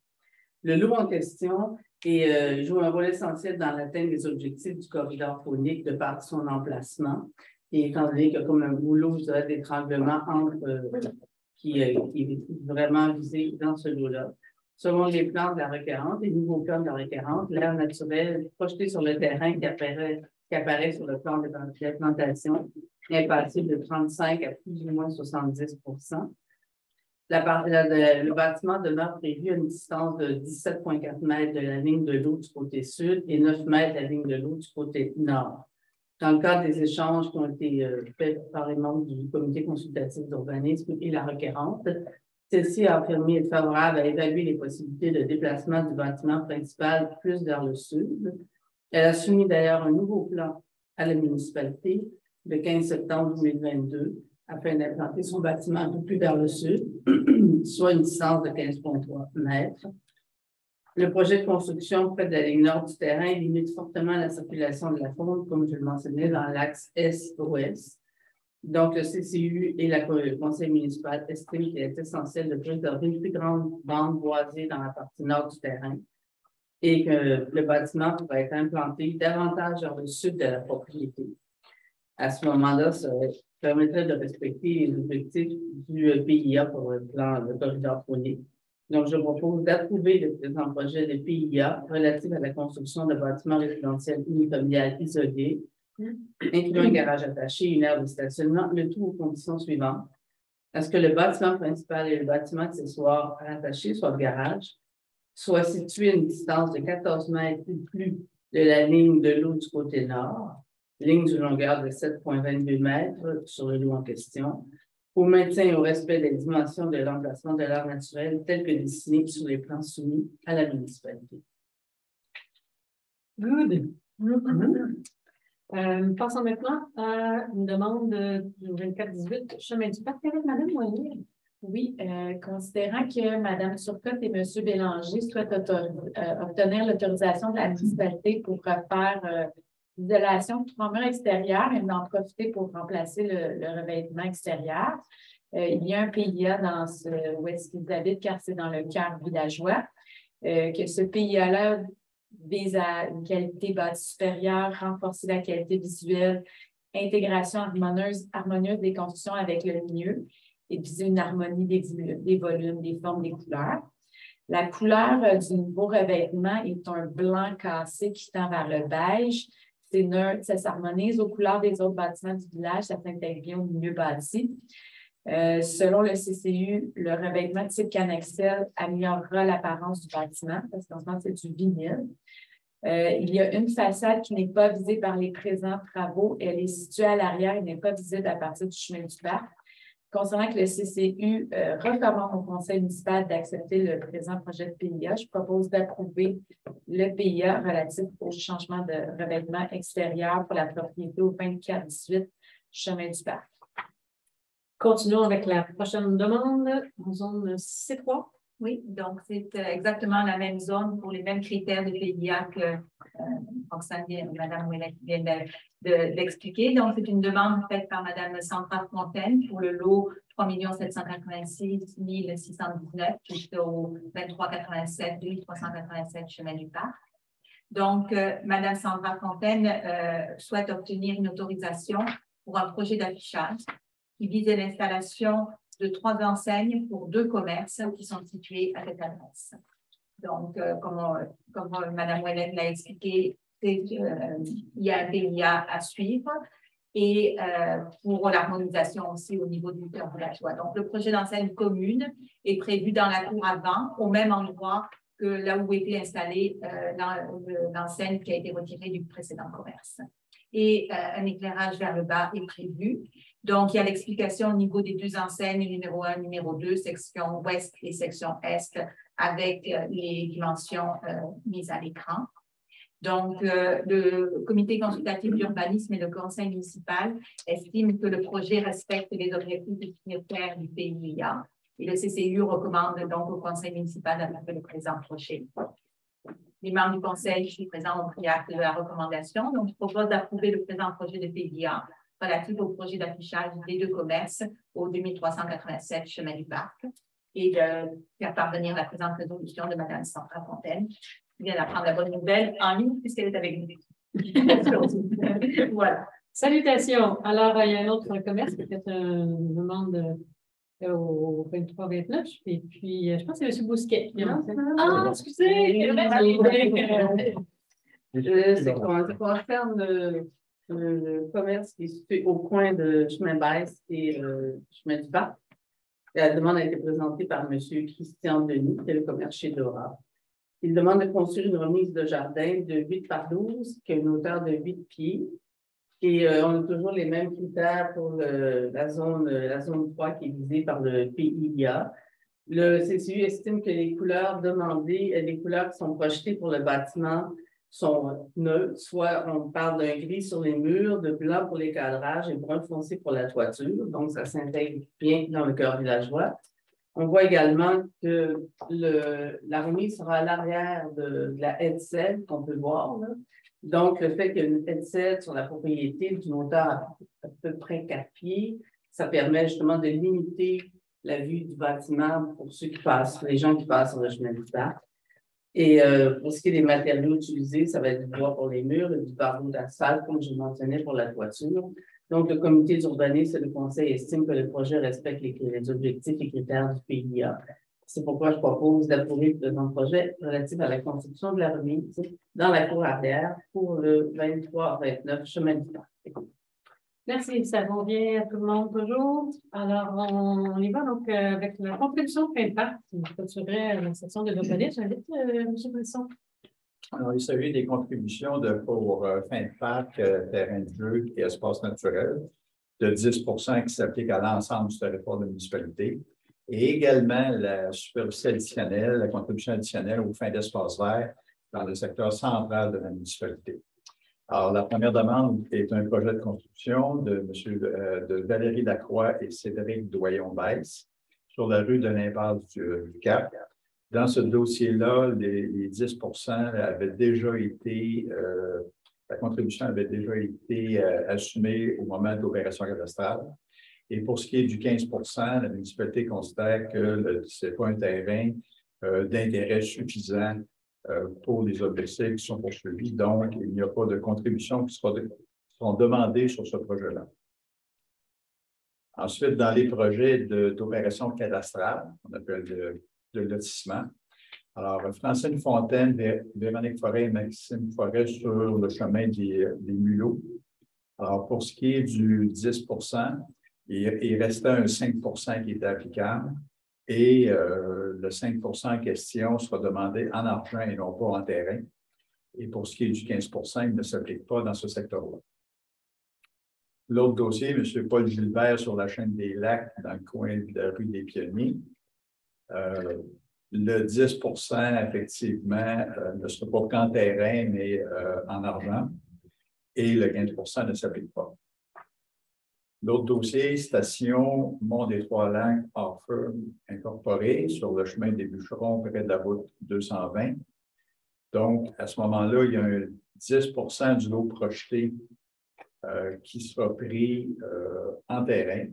Le lot en question joue un rôle essentiel dans l'atteinte des objectifs du corridor faunique de par son emplacement. Et étant donné qu'il y a comme un rouleau d'étranglement qui est vraiment visé dans ce lot-là. Selon les plans de la requérante, les nouveaux plans de la requérante, l'air naturel projeté sur le terrain qui apparaît sur le plan de la plantation est passé de 35 à plus ou moins 70 %. Le bâtiment demeure prévu à une distance de 17,4 mètres de la ligne de l'eau du côté sud et 9 mètres de la ligne de l'eau du côté nord. Dans le cadre des échanges qui ont été faits par les membres du comité consultatif d'urbanisme et la requérante, celle-ci a affirmé être favorable à évaluer les possibilités de déplacement du bâtiment principal plus vers le sud. Elle a soumis d'ailleurs un nouveau plan à la municipalité le 15 septembre 2022 afin d'implanter son bâtiment un peu plus vers le sud, soit une distance de 15,3 mètres. Le projet de construction près de la ligne nord du terrain limite fortement la circulation de la faune, comme je le mentionnais, dans l'axe est-ouest. Donc, le CCU et le conseil municipal estiment qu'il est essentiel de préserver une plus grande bande boisée dans la partie nord du terrain et que le bâtiment pourrait être implanté davantage vers le sud de la propriété. À ce moment-là, permettrait de respecter les objectifs du PIA pour le plan de corridor phonique. Donc, je propose d'approuver le présent projet de PIA relatif à la construction de bâtiments résidentiels unifamiliales isolés, incluant un garage attaché et une aire de stationnement, le tout aux conditions suivantes. À ce que le bâtiment principal et le bâtiment accessoire rattaché, soit le garage, soient situés à une distance de 14 mètres ou plus de la ligne de l'eau du côté nord, ligne d'une longueur de 7,22 mètres sur le lot en question, au maintien et au respect des dimensions de l'emplacement de l'art naturel tel que dessiné sur les plans soumis à la municipalité. Good. Passons maintenant à une demande du 24-18 Chemin du Parc avec Mme Moignet. Oui, considérant que Mme Turcotte et M. Bélanger souhaitent obtenir l'autorisation de la municipalité pour faire l'isolation de 3 murs extérieurs et d'en profiter pour remplacer le revêtement extérieur. Il y a un PIA où est-ce qu'ils habitent, car c'est dans le cœur villageois, que ce PIA-là vise à une qualité bâtie supérieure, renforcer la qualité visuelle, intégration harmonieuse des constructions avec le milieu et viser une harmonie des volumes, des formes, des couleurs. La couleur du nouveau revêtement est un blanc cassé qui tend vers le beige. C'est neutre, ça s'harmonise aux couleurs des autres bâtiments du village, ça s'intègre bien au milieu bâti. Selon le CCU, le revêtement type Canexel améliorera l'apparence du bâtiment parce qu'en ce moment, c'est du vinyle. Il y a une façade qui n'est pas visée par les présents travaux. Elle est située à l'arrière et n'est pas visible à partir du chemin du parc. Concernant que le CCU recommande au conseil municipal d'accepter le présent projet de PIA, je propose d'approuver le PIA relatif au changement de revêtement extérieur pour la propriété au 24-18 chemin du parc. Continuons avec la prochaine demande en zone C3. Oui, donc c'est exactement la même zone pour les mêmes critères de PIA que Mme Ouellet vient d'expliquer. Donc, c'est une demande faite par Mme Sandra Fontaine pour le lot 3 786 619 qui est au 2387 387 chemin du parc. Donc, Mme Sandra Fontaine souhaite obtenir une autorisation pour un projet d'affichage qui vise l'installation de 3 enseignes pour 2 commerces qui sont situés à cette adresse. Donc, comme Mme Ouellet l'a expliqué, il y a un PIA à suivre et pour l'harmonisation aussi au niveau du cœur villageois. Donc, le projet d'enseigne commune est prévu dans la cour avant, au même endroit que là où était installée l'enseigne qui a été retirée du précédent commerce. Et un éclairage vers le bas est prévu. Donc, il y a l'explication au niveau des 2 enseignes, numéro 1, numéro 2, section ouest et section est, avec les dimensions mises à l'écran. Donc, le comité consultatif d'urbanisme et le conseil municipal estiment que le projet respecte les objectifs prioritaires du PIA et le CCU recommande donc au conseil municipal d'approuver le présent projet. Les membres du conseil qui sont présents ont pris acte de la recommandation. Donc, je propose d'approuver le présent projet de PIA relatif au projet d'affichage des 2 commerces au 2387 chemin du parc et de faire parvenir la présente résolution de Mme Sandra Fontaine qui vient d'apprendre la bonne nouvelle en ligne puisqu'elle est avec nous. Voilà. Salutations. Alors, il y a un autre commerce qui a fait une demande au 23-29 et puis je pense que c'est M. Bousquet. Ah, excusez! Ça concerne le commerce qui est situé au coin de chemin Baisse et chemin du Parc. La demande a été présentée par M. Christian Denis, qui est le commerce chez Dora. Il demande de construire une remise de jardin de 8 par 12, qui a une hauteur de 8 pieds. Et on a toujours les mêmes critères pour la zone 3 qui est visée par le PIA. Le CCU estime que les couleurs demandées, les couleurs qui sont projetées pour le bâtiment sont neutres, soit on parle d'un gris sur les murs, de blanc pour les cadrages et brun foncé pour la toiture. Donc, ça s'intègre bien dans le cœur villageois. On voit également que la remise sera à l'arrière de la headset qu'on peut voir, là. Donc, le fait qu'il y ait une headset sur la propriété d'une hauteur à peu près 4 pieds, ça permet justement de limiter la vue du bâtiment pour ceux qui passent, les gens qui passent sur le chemin du parc. Et pour ce qui est des matériaux utilisés, ça va être du bois pour les murs et du barreau d'asphalte, comme je mentionnais, pour la toiture. Donc, le comité d'urbanisme et le conseil estiment que le projet respecte les objectifs et critères du PIA. C'est pourquoi je propose d'approuver le présent projet relatif à la construction de la remise dans la cour arrière pour le 23-29 chemin du Parc. Merci, ça convient à tout le monde toujours. Alors, on y va donc avec la contribution fin de parc qui clôturerait la section de l'urbanisme. J'invite M. Brisson. Alors, il s'agit des contributions pour fin de parc, terrain de jeu et espace naturel de 10 qui s'applique à l'ensemble du territoire de la municipalité. Et également la superficie additionnelle, la contribution additionnelle aux fins d'espace vert dans le secteur central de la municipalité. Alors, la première demande est un projet de construction de Valérie Lacroix et Cédric Doyon-Besse sur la rue de l'Impasse du Cap. Dans ce dossier-là, les 10 avaient déjà été, la contribution avait déjà été assumée au moment de l'opération cadastrale. Et pour ce qui est du 15 la municipalité considère que ce n'est pas un terrain d'intérêt suffisant pour les objectifs qui sont poursuivis. Donc, il n'y a pas de contributions qui seront demandées sur ce projet-là. Ensuite, dans les projets d'opération cadastrale, on appelle de lotissement. Alors, Francine Fontaine, Véronique Forêt et Maxime Forêt sur le chemin des Mulots. Alors, pour ce qui est du 10 il restait un 5 qui était applicable et le 5 en question sera demandé en argent et non pas en terrain. Et pour ce qui est du 15 il ne s'applique pas dans ce secteur-là. L'autre dossier, M. Paul Gilbert sur la chaîne des Lacs dans le coin de la rue des Pionniers. Le 10 effectivement, ne sera pas qu'en terrain, mais en argent. Et le 15 ne s'applique pas. L'autre dossier, station Mont-des-Trois-Lacs Offer incorporée sur le chemin des Bûcherons près de la route 220. Donc, à ce moment-là, il y a un 10 du lot projeté qui sera pris en terrain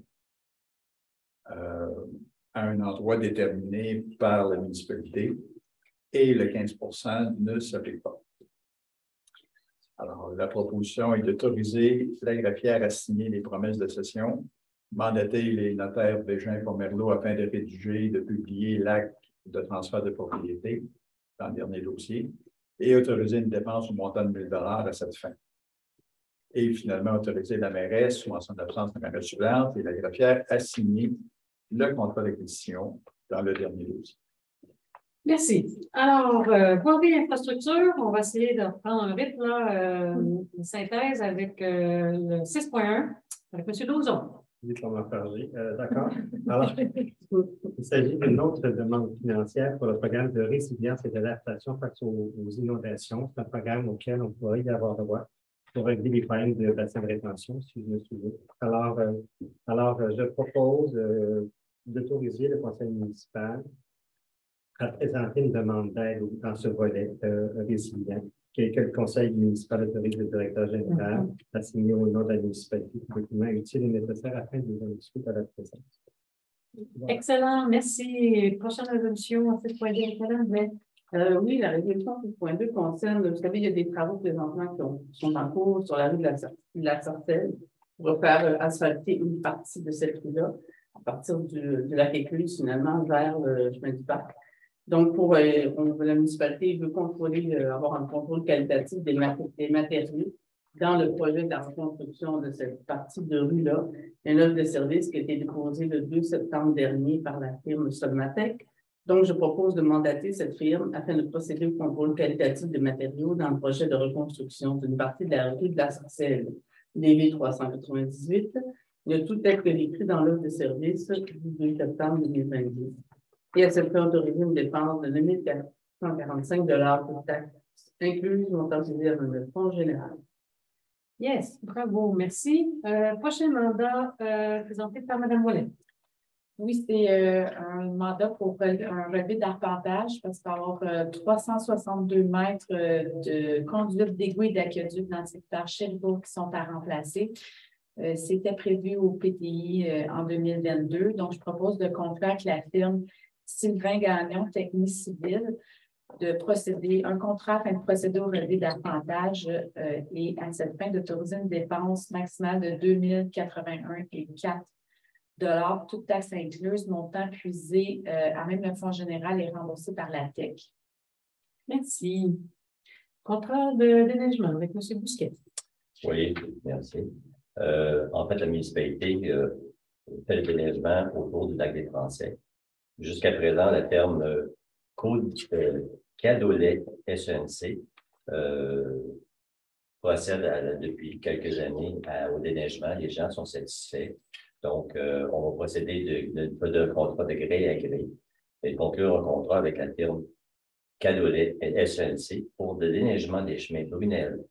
à un endroit déterminé par la municipalité et le 15 ne s'applique pas. Alors, la proposition est d'autoriser la greffière à signer les promesses de cession, mandater les notaires Bégin et Pomerleau afin de rédiger et de publier l'acte de transfert de propriété dans le dernier dossier et autoriser une dépense au montant de 1 000 à cette fin. Et finalement, autoriser la mairesse, ou en son absence, la mairesse suivante et la greffière à signer le contrat d'acquisition dans le dernier dossier. Merci. Alors, voirie infrastructure, on va essayer de prendre un rythme, une synthèse avec le 6.1, avec M. Lauzon. Oui, on va parler. D'accord. Alors, il s'agit d'une autre demande financière pour le programme de résilience et d'adaptation face aux inondations. C'est un programme auquel on pourrait y avoir droit pour régler les problèmes de bassin de rétention, si je me souviens. Alors, je propose d'autoriser le conseil municipal à présenter une demande d'aide dans ce volet résilient, que le conseil municipal autorise le directeur général à signer au nom de la municipalité des documents utiles et nécessaires afin de les discuter à la présence. Voilà. Excellent, merci. Prochaine résolution à 7.2. Oui, la résolution 7.2 concerne, vous savez, il y a des travaux présentement qui sont en cours sur la rue de la Sartelle pour faire asphalter une partie de cette rue-là à partir de la récluse finalement vers le chemin du Parc. Donc, la municipalité veut contrôler, avoir un contrôle qualitatif des matériaux dans le projet de la reconstruction de cette partie de rue-là. Il y a une offre de service qui a été déposée le 2 septembre dernier par la firme Solmatec. Donc, je propose de mandater cette firme afin de procéder au contrôle qualitatif des matériaux dans le projet de reconstruction d'une partie de la rue de la Sarcelle, DV 398. Il y a tout texte écrit dans l'offre de service du 2 septembre 2022. Et elle s'est fait autoriser une dépense de 2 445 pour taxes incluses montant dans le fonds général. Yes, bravo, merci. Prochain mandat présenté par Mme Ouellet. Oui, c'est un mandat pour un relevé d'arpentage parce qu'il va y avoir 362 mètres de conduite d'égout et d'aqueduc dans le secteur Cherbourg qui sont à remplacer. C'était prévu au PTI en 2022, donc je propose de contrat avec la firme Sylvain Gagnon, Technique civile, de procéder, un contrat afin de procéder au relevé d'avantages et à cette fin d'autoriser une dépense maximale de 2 081,04 toute taxe incluse, montant puisé à même le fonds général et remboursé par la TEC. Merci. Contrat de déneigement avec M. Bousquet. Oui, merci. En fait, la municipalité fait le déneigement autour du lac des Français. Jusqu'à présent, la terme Cadolet SNC procède depuis quelques années au déneigement. Les gens sont satisfaits. Donc, on va procéder de contrat de gré à gré et conclure un contrat avec la firme Cadolet SNC pour le déneigement des chemins Brunel,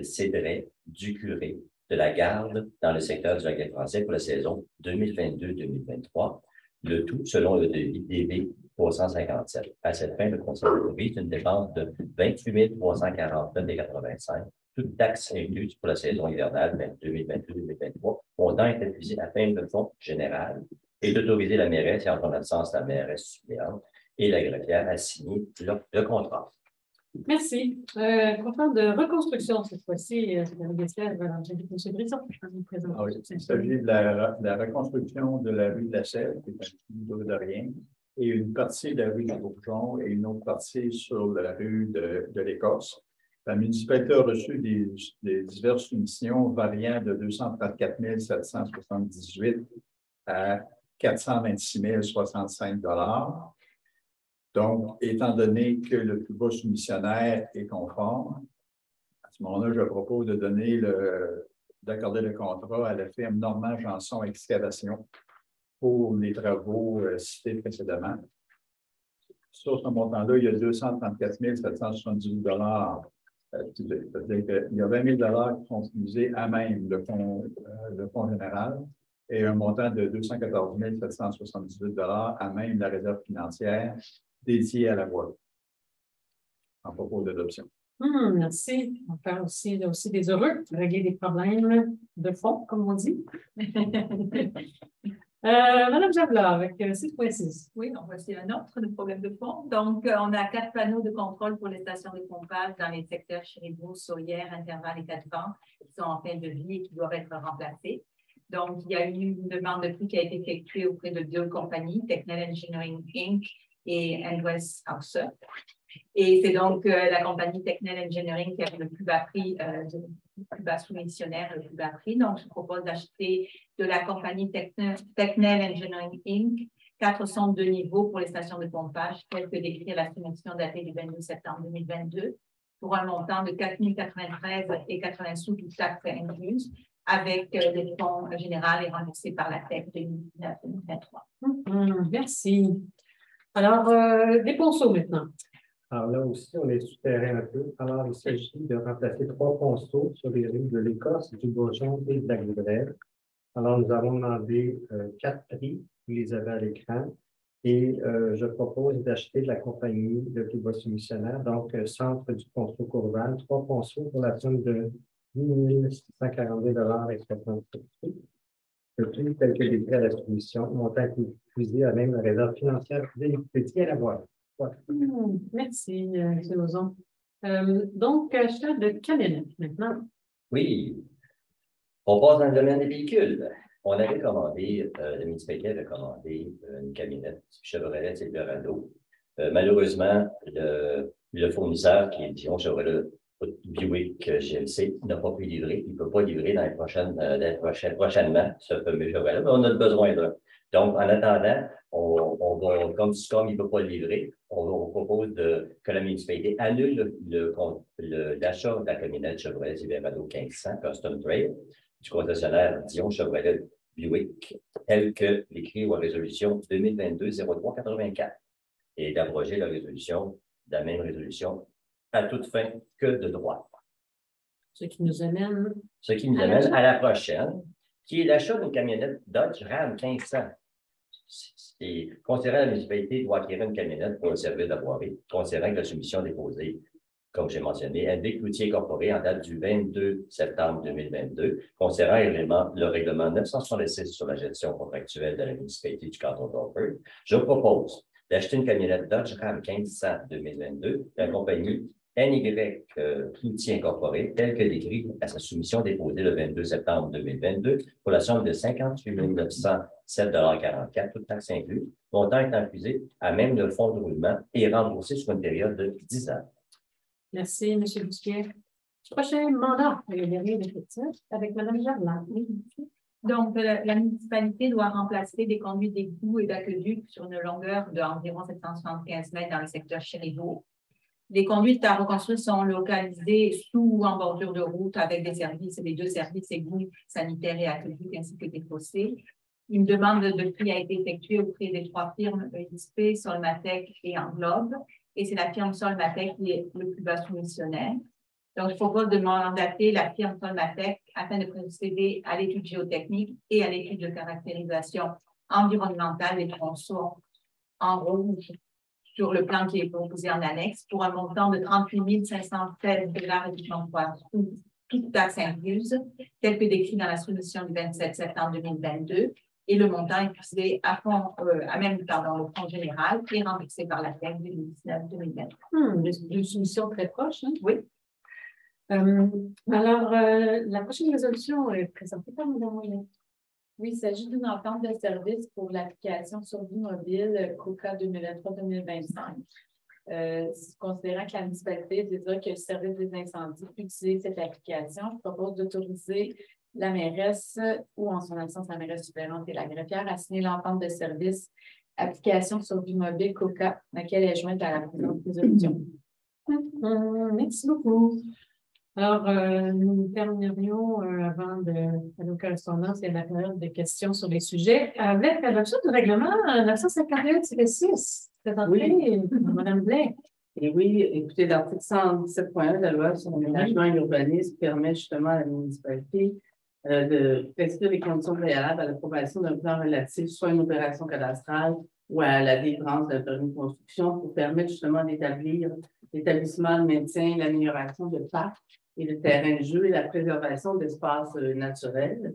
Cédret, du Curé, de la Garde dans le secteur du lac des Français pour la saison 2022-2023. Le tout selon le devis DV 357. À cette fin, le conseil autorise une dépense de 28 349,85, toute taxe incluse pour la saison hivernale 2022-2023. Montant est épuisé à fin de fonds général et d'autoriser la mairesse et en son absence la mairesse suppléante et la greffière à signer le contrat. Merci. Contrat de reconstruction cette fois-ci. M. Brisson, je vais vous présenter. Il s'agit de la reconstruction de la rue de la Selle, qui est un petit de rien, et une partie de la rue du Bourgeon et une autre partie sur la rue de l'Écosse. La municipalité a reçu des diverses soumissions variant de 234 778 à 426 065 $. Donc, étant donné que le plus bas soumissionnaire est conforme, à ce moment-là, je propose d'accorder le contrat à la firme Normand Janson Excavation pour les travaux cités précédemment. Sur ce montant-là, il y a 234 778 $. C'est-à-dire qu'il y a 20 000 qui sont utilisés à même le fonds général et un montant de 214 778 $ à même la réserve financière dédiée à la voie en propos d'adoption. Merci. On va faire aussi des heureux, régler des problèmes de fond, comme on dit. Madame Jablard, avec 6.6. Oui, on voici un autre problème de fond. Donc, on a 4 panneaux de contrôle pour les stations de pompage dans les secteurs Chéribou, Saunière, Intervalle et 4 vents qui sont en fin de vie et qui doivent être remplacés. Donc, il y a eu une demande de prix qui a été effectuée auprès de 2 compagnies, Technel Engineering Inc. et Endwest House. Et c'est donc la compagnie Technel Engineering qui avait le plus bas prix, le plus bas soumissionnaire, le plus bas prix. Donc, je propose d'acheter de la compagnie Technel Engineering Inc. 4 sondes de niveau pour les stations de pompage, telles que décrit à la soumission datée du 22 septembre 2022, pour un montant de 4 093,80 sous toute taxe incluse, avec le fonds général et remboursé par la TEC 2023. Merci. Alors, des ponceaux maintenant. Alors là aussi, on est souterrain un peu. Alors, il s'agit de remplacer 3 ponceaux sur les rues de l'Écosse, du Bourgeon et de la Grève. Alors, nous avons demandé 4 prix, vous les avez à l'écran, et je propose d'acheter de la compagnie de plus bas soumissionnaire, donc Centre du ponceau Courval, 3 ponceaux pour la somme de 8 642 $ et 67 sous. Le prix tel que décrit à la soumission, montant épuisé à même la réserve financière des petits à la voie. Voilà. Merci, M. Lauzon. Donc, achat de camionnettes maintenant. Oui. On passe dans le domaine des véhicules. On avait commandé, la municipalité avait commandé une camionnette Chevrolet Silverado. Malheureusement, le fournisseur qui est Dion Chevrolet Buick GMC n'a pas pu livrer. Il ne peut pas livrer prochainement ce fameux Chevrolet, mais on a besoin d'un. Donc, en attendant, on va, comme il ne peut pas le livrer, on propose que la municipalité annule l'achat de la camionnette Chevrolet Silverado 1500 Custom Trail du concessionnaire Dion Chevrolet Buick, tel que écrit aux résolutions 2022-0384, et d'abroger la même résolution à toute fin que de droit. Ce qui nous amène à la prochaine, qui est l'achat d'une camionnette Dodge Ram 1500. Considérant la municipalité doit acquérir une camionnette pour le service de voirie, considérant que la soumission déposée, comme j'ai mentionné, indique l'outil incorporé en date du 22 septembre 2022, considérant le règlement 966 sur la gestion contractuelle de la municipalité du canton d'Orford, je propose d'acheter une camionnette Dodge Ram 1500 2022 de la compagnie NY Cloutier Incorporé, tel que décrit à sa soumission déposée le 22 septembre 2022 pour la somme de 58 907,44 toutes taxes incluses, montant étant accusé à même le fonds de roulement et remboursé sur une période de 10 ans. Merci, M. Bousquet. Prochain mandat, le dernier d'effectif, avec Mme Gerland. Donc, la municipalité doit remplacer des conduits d'égouts et d'aqueducs sur une longueur d'environ 775 mètres dans le secteur Chériveau. Les conduites à reconstruire sont localisées sous ou en bordure de route avec des services, les deux services égouts sanitaires et aqueducs ainsi que des fossés. Une demande de prix a été effectuée auprès des trois firmes EISP, Solmatec et Englobe. Et c'est la firme Solmatec qui est le plus bas soumissionnaire. Donc, je propose de mandater la firme Solmatec afin de procéder à l'étude géotechnique et à l'étude de caractérisation environnementale des tronçons en rouge sur le plan qui est proposé en annexe pour un montant de 38 516,53 toutes taxes incluses, tel que décrit dans la soumission du 27 septembre 2022. Et le montant est puisé à fond, au fonds général et remboursé par la FEC 2019-2020. Deux soumissions très proches. Hein? Oui. Alors, la prochaine résolution est présentée par Mme Moyen. Oui, il s'agit d'une entente de service pour l'application survie mobile COCA 2023-2025. Considérant que la municipalité désire que le service des incendies utilise cette application, je propose d'autoriser la mairesse ou en son absence la mairesse suppléante et la greffière à signer l'entente de service application survie mobile COCA, laquelle est jointe à la présente résolution. Merci beaucoup. Alors, nous terminerions avant d'aller aux correspondances et à la période de questions sur les sujets avec l'adoption du règlement 951-6 présenté par Mme Blais. Et oui, écoutez, l'article 117.1 de la loi sur l'aménagement et l'urbanisme permet justement à la municipalité de prescrire les conditions préalables à l'approbation d'un plan relatif soit à une opération cadastrale ou à la délivrance d'un permis de construction pour permettre justement d'établir l'établissement, le maintien, l'amélioration de parcs et de terrains de jeu et la préservation d'espaces naturels.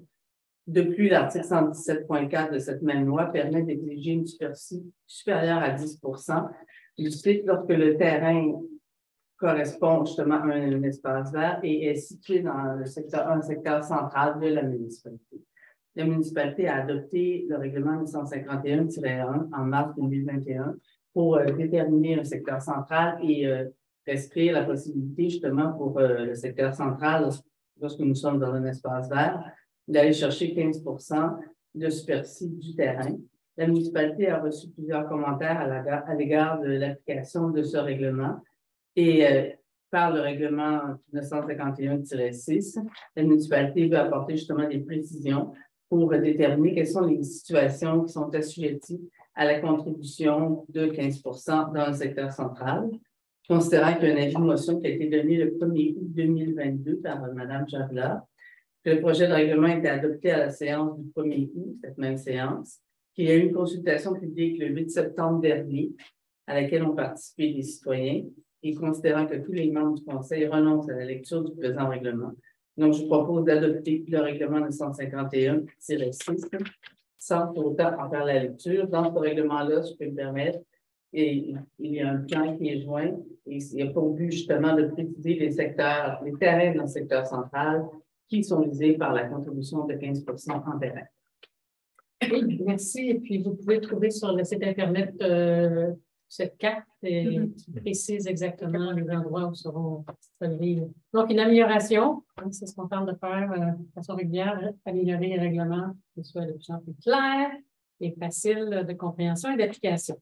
De plus, l'article 117.4 de cette même loi permet d'exiger une superficie supérieure à 10 du site lorsque le terrain correspond justement à un espace vert et est situé dans un secteur central de la municipalité. La municipalité a adopté le règlement 951-1 en mars 2021 pour déterminer un secteur central et prescrire la possibilité justement pour le secteur central, lorsque nous sommes dans un espace vert, d'aller chercher 15 de superficie du terrain. La municipalité a reçu plusieurs commentaires à l'égard de l'application de ce règlement et par le règlement 951-6, la municipalité veut apporter justement des précisions pour déterminer quelles sont les situations qui sont assujetties à la contribution de 15 dans le secteur central. Considérant qu'il y a un avis de motion qui a été donné le 1er août 2022 par Mme Javla, que le projet de règlement a été adopté à la séance du 1er août, cette même séance, qu'il y a eu une consultation publique le 8 septembre dernier, à laquelle ont participé des citoyens, et considérant que tous les membres du Conseil renoncent à la lecture du présent règlement. Donc, je propose d'adopter le règlement 951-6 sans pour autant en faire la lecture. Dans ce règlement-là, je peux me permettre, et il y a un plan qui est joint, et il y a pour but justement de préciser les secteurs, les terrains dans le secteur central qui sont visés par la contribution de 15 en terrain. Oui, merci. Et puis, vous pouvez trouver sur le site Internet cette carte qui précise exactement les endroits où seront installés. Donc, une amélioration, c'est ce qu'on tente de faire de façon régulière, améliorer les règlements, qu'ils soient de plus en plus clairs et faciles de compréhension et d'application.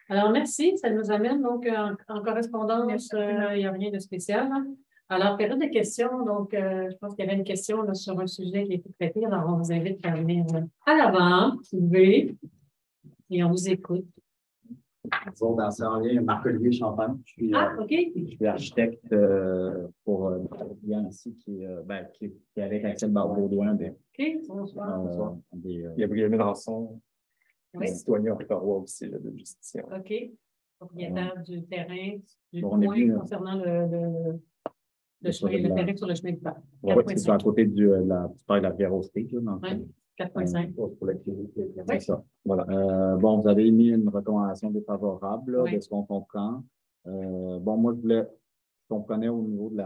Alors, merci. Ça nous amène donc en correspondance. Il n'y a rien de spécial. Alors, période de questions. Donc, je pense qu'il y avait une question là, sur un sujet qui a été traité. Alors, on vous invite à venir à l'avant, et on vous écoute. Bonjour, dans ce lien, Marc-Olivier Champagne. Je suis architecte pour notre client ici qui est avec Axel Barbeau-Baudouin. Bonsoir. Gabriel Rançon, citoyen Ottawa aussi, de Justicia. OK. Propriétaire du terrain, du point concernant le chemin, le terrain sur le chemin de fer. Oui, c'est à côté du parc de la Rivière-aux-Stés. 4,5. C'est ça. Voilà. Bon, vous avez émis une recommandation défavorable là, de ce qu'on comprend. Bon, moi, je comprenais au niveau de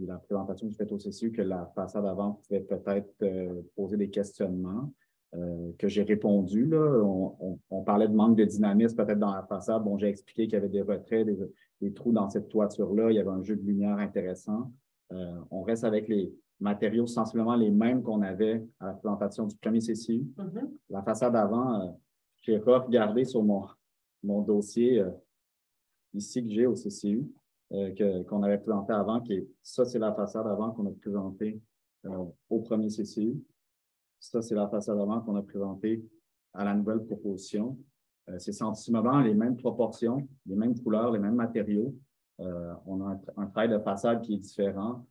la présentation que je fais au CCU que la façade avant pouvait peut-être poser des questionnements que j'ai répondu. Là. On parlait de manque de dynamisme peut-être dans la façade. Bon, j'ai expliqué qu'il y avait des retraits, des trous dans cette toiture-là. Il y avait un jeu de lumière intéressant. On reste avec les matériaux sensiblement les mêmes qu'on avait à la présentation du premier CCU. La façade avant, j'ai regardé sur mon dossier ici que j'ai au CCU, qu'on avait présenté avant, ça, c'est la façade avant qu'on a présentée au premier CCU. Ça, c'est la façade avant qu'on a présentée à la nouvelle proposition. C'est sensiblement les mêmes proportions, les mêmes couleurs, les mêmes matériaux. On a un travail de façade qui est différent.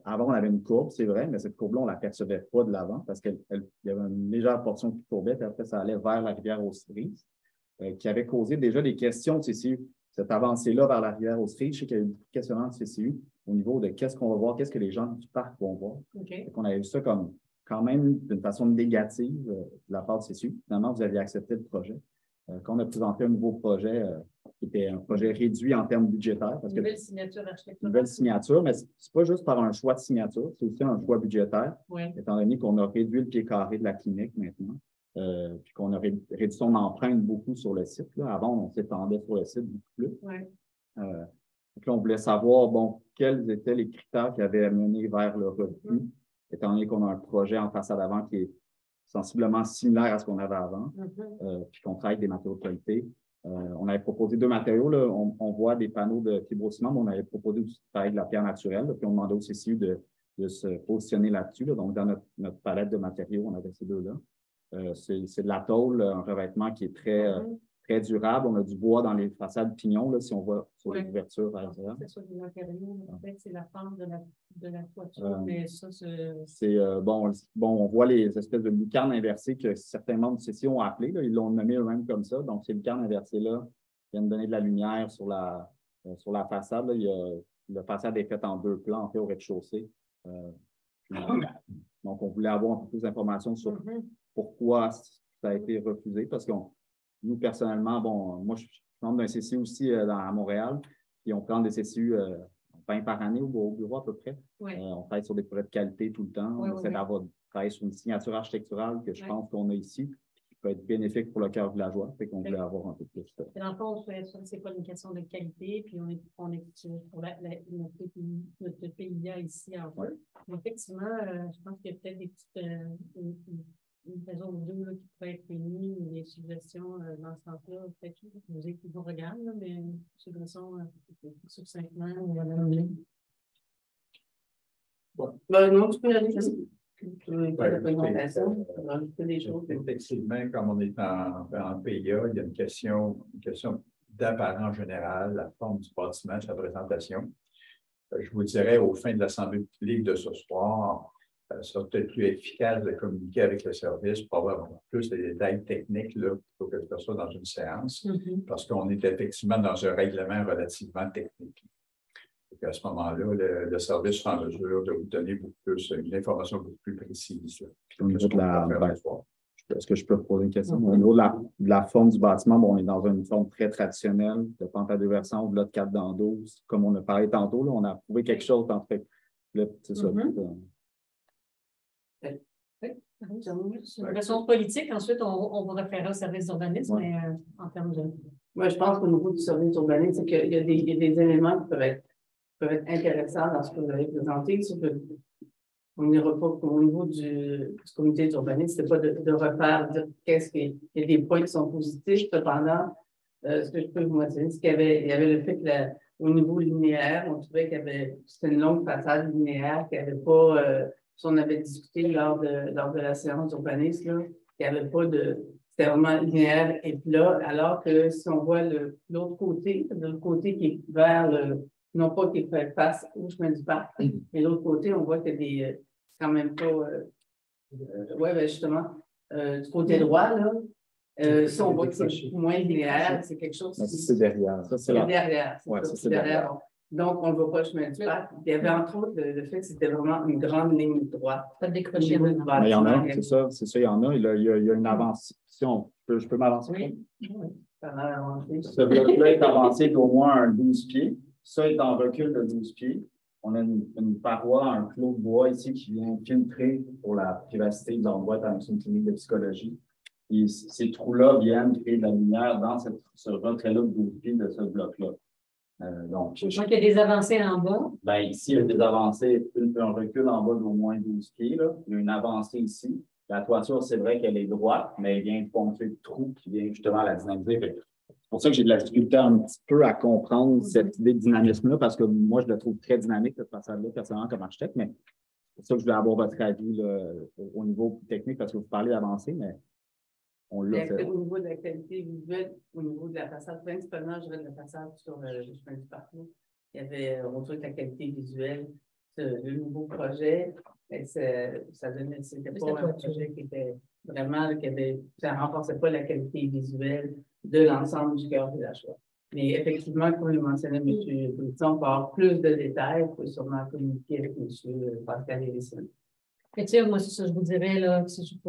Avant, on avait une courbe, c'est vrai, mais cette courbe-là, on ne l'apercevait pas de l'avant parce qu'il y avait une légère portion qui courbait, puis après, ça allait vers la rivière aux Cerises, qui avait causé déjà des questions de CCU. Cette avancée-là vers la rivière aux Cerises, je sais qu'il y a eu beaucoup de questionnements de CCU au niveau de qu'est-ce qu'on va voir, qu'est-ce que les gens du parc vont voir. On avait vu ça comme quand même d'une façon négative de la part de CCU. Finalement, vous aviez accepté le projet. Quand on a présenté un nouveau projet, qui était un projet réduit en termes budgétaires. Nouvelle signature architecturale. Nouvelle signature, mais ce n'est pas juste par un choix de signature, c'est aussi un choix budgétaire, étant donné qu'on a réduit le pied carré de la clinique maintenant, puis qu'on a réduit son empreinte beaucoup sur le site. Là. Avant, on s'étendait sur le site beaucoup plus. Donc là, on voulait savoir, bon, quels étaient les critères qui avaient mené vers le revenu, étant donné qu'on a un projet en façade avant qui est sensiblement similaire à ce qu'on avait avant, puis qu'on travaille avec des matériaux de qualité. On avait proposé 2 matériaux. Là. On voit des panneaux de fibrociment, mais on avait proposé aussi de travailler de la pierre naturelle. Là, puis on demandait au CCU de se positionner là-dessus. Là. Donc, dans notre palette de matériaux, on avait ces 2-là. C'est de la tôle, un revêtement qui est très durable. On a du bois dans les façades pignons, là, si on voit sur les ouvertures. C'est sur les matériaux, en fait, c'est la forme de la toiture, mais ça, c'est... bon, on voit les espèces de lucarnes inversées que certains membres du CCI ont appelées. Là, ils l'ont nommé eux-mêmes comme ça. Donc, ces lucarnes inversées-là viennent donner de la lumière sur la façade. Là. La façade est faite en 2 plans, en fait, au rez-de-chaussée. Donc, on voulait avoir un peu plus d'informations sur pourquoi ça a été refusé, parce que nous, personnellement, bon, moi, je suis membre d'un CCU aussi à Montréal, puis on prend des CCU 20 par année au bureau à peu près. On travaille sur des projets de qualité tout le temps. On essaie d'avoir travailler sur une signature architecturale que je pense qu'on a ici, qui peut être bénéfique pour le cœur villageois, fait qu'on voulait avoir un peu plus. Dans le fond, c'est pas une question de qualité, puis on est pour notre PIA ici en jeu. Effectivement, je pense qu'il y a peut-être des petites une raison ou 2 là, qui pourrait être émise, des suggestions dans ce sens-là. Peut-être que vous regardez, là, mais une suggestion succinctement ou à l'anglais. Non, tu peux aller. Effectivement, comme on est en PIA, il y a une question d'apparence générale, la forme du bâtiment, sa présentation. Je vous dirais, au fin de l'Assemblée publique de ce soir, ça sera peut-être plus efficace de communiquer avec le service pour avoir plus de détails techniques là, plutôt que de faire ça dans une séance, parce qu'on est effectivement dans un règlement relativement technique. Et à ce moment-là, le service sera en mesure de vous donner beaucoup plus, une information beaucoup plus précise. Est-ce que je peux poser une question? Au niveau de la forme du bâtiment, bon, on est dans une forme très traditionnelle, de pente à 2 versants, au-delà de 4 dans 12. Comme on a parlé tantôt, là, on a trouvé quelque chose en fait. C'est ça. C'est une question politique. Ensuite, on va référer au service d'urbanisme, mais en termes de... Moi, je pense qu'au niveau du service d'urbanisme, c'est qu'il y a des éléments qui peuvent être intéressants dans ce que vous avez présenté. On n'ira pas au niveau du comité d'urbanisme, ce n'est pas de refaire, dire il y a des points qui sont positifs. Cependant, ce que je peux vous mentionner, c'est qu'il y avait le fait qu'au niveau linéaire, on trouvait c'était une longue façade linéaire, qu'il n'y avait pas... Si on avait discuté lors de la séance d'urbanisme, il n'y avait pas c'était vraiment linéaire et plat, alors que si on voit l'autre côté qui est vers non pas qui fait face au chemin du parc, mais l'autre côté, on voit qu'il y a quand même pas, justement, du côté droit, là, si on voit que c'est moins linéaire, c'est quelque chose c'est derrière. Ça, c'est derrière. derrière. Donc, on ne voit pas le chemin du parc. Il y avait entre autres le fait que c'était vraiment une grande ligne droite. Pas de décrocher. Mais il y en a, c'est ça, il y en a. Il y a une avancée. Si je peux m'avancer? Oui. Ça a avancé. Ce bloc-là est avancé d'au moins un 12 pieds. Ça est en recul de 12 pieds. On a une paroi, un clos de bois ici qui vient filtrer pour la privacité de l'endroit dans une clinique de psychologie. Et ces trous-là viennent créer de la lumière dans ce retrait-là de 12 pieds de ce bloc-là. Donc, il y a des avancées en bas. Bien, ici, il y a des avancées, un recul en bas d'au moins 12 pieds. Là. Il y a une avancée ici. La toiture, c'est vrai qu'elle est droite, mais elle vient ponctuer le trou qui vient justement la dynamiser. C'est pour ça que j'ai de la difficulté un petit peu à comprendre cette idée de dynamisme-là, parce que moi, je la trouve très dynamique, cette façade-là, personnellement, comme architecte, mais c'est pour ça que je voulais avoir votre avis là, au niveau technique, parce que vous parlez d'avancée, mais on l'a fait. Au niveau de la qualité visuelle, au niveau de la façade, principalement, je dirais de la façade sur le chemin du parcours, il y avait, on trouvait que la qualité visuelle, le nouveau projet, ça donnait, c'était pas un projet qui était vraiment, ça ne renforçait pas la qualité visuelle de l'ensemble du cœur de la choix. Mais effectivement, comme le mentionnait M. Boulisson, on peut avoir plus de détails, il faut sûrement communiquer avec M. Pascal Hérisson. Moi, c'est ça, je vous dirais, là, que si je ne suis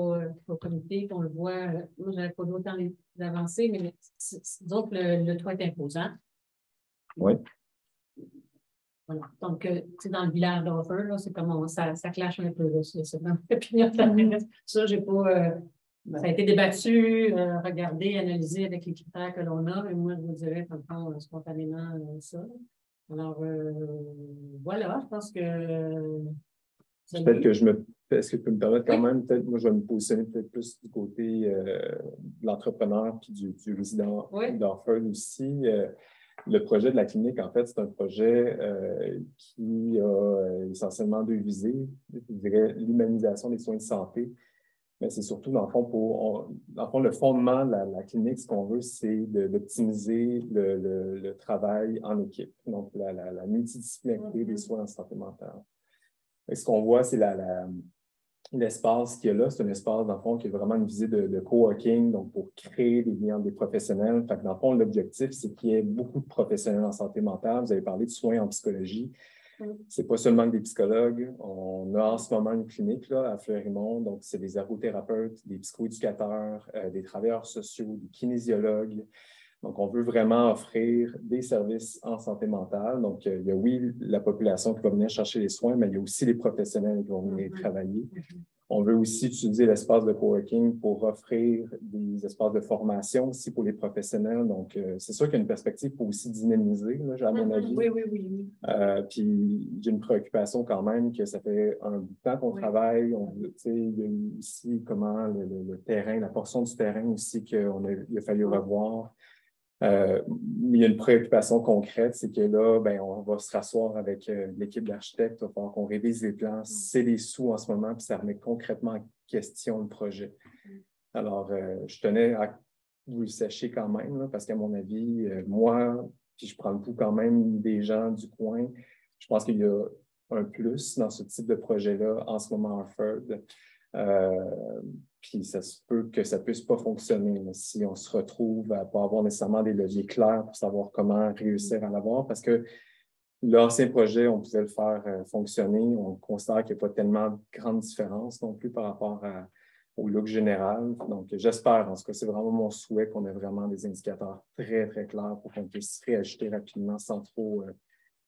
pas comité, qu'on le voit, moi, je n'avais pas autant d'avancées, mais donc, le toit est imposant. Oui. Voilà. Donc, dans le village d'Offer, c'est comme ça clash un peu, là, c'est dans l'opinion. Ça, j'ai pas. Ça a été débattu, regardé, analysé avec les critères que l'on a, et moi, je vous dirais, spontanément, ça. Alors, voilà, je pense que. Peut-être que est-ce que tu peux me permettre quand même, peut-être, moi, je vais me positionner peut-être plus du côté de l'entrepreneur puis du résident d'Orford aussi. Le projet de la clinique, en fait, c'est un projet qui a essentiellement deux visées. Je dirais l'humanisation des soins de santé, mais c'est surtout, dans le fond, le fondement de la clinique, ce qu'on veut, c'est d'optimiser le travail en équipe, donc la multidisciplinarité des soins en santé mentale. Et ce qu'on voit, c'est l'espace qu'il y a là. C'est un espace, dans le fond, qui a vraiment une visée de coworking, donc pour créer des liens des professionnels. Fait que, dans le fond, l'objectif, c'est qu'il y ait beaucoup de professionnels en santé mentale. Vous avez parlé de soins en psychologie. Ce n'est pas seulement des psychologues. On a en ce moment une clinique là, à Fleurimont. Donc, c'est des ergothérapeutes, des psychoéducateurs, des travailleurs sociaux, des kinésiologues. Donc, on veut vraiment offrir des services en santé mentale. Donc, il y a, oui, la population qui va venir chercher les soins, mais il y a aussi les professionnels qui vont venir travailler. On veut aussi utiliser l'espace de coworking pour offrir des espaces de formation aussi pour les professionnels. Donc, c'est sûr qu'il y a une perspective pour aussi dynamiser, là, à mon avis. Oui. Puis, j'ai une préoccupation quand même que ça fait un bout de temps qu'on travaille. Il y a aussi comment le terrain, la portion du terrain aussi qu'il a fallu revoir. Il y a une préoccupation concrète, c'est que là, on va se rasseoir avec l'équipe d'architectes, il va falloir qu'on révise les plans. C'est des sous en ce moment, puis ça remet concrètement en question le projet. Alors, je tenais à que vous le sachiez quand même, là, parce qu'à mon avis, moi, puis je prends le pouls quand même des gens du coin, je pense qu'il y a un plus dans ce type de projet-là en ce moment à Orford. Puis ça se peut que ça ne puisse pas fonctionner si on se retrouve à ne pas avoir nécessairement des leviers clairs pour savoir comment réussir à l'avoir. Parce que l'ancien projet, on pouvait le faire fonctionner. On considère qu'il n'y a pas tellement de grandes différences non plus par rapport au look général. Donc, j'espère, en tout cas, c'est vraiment mon souhait qu'on ait vraiment des indicateurs très, très clairs pour qu'on puisse réajuster rapidement sans trop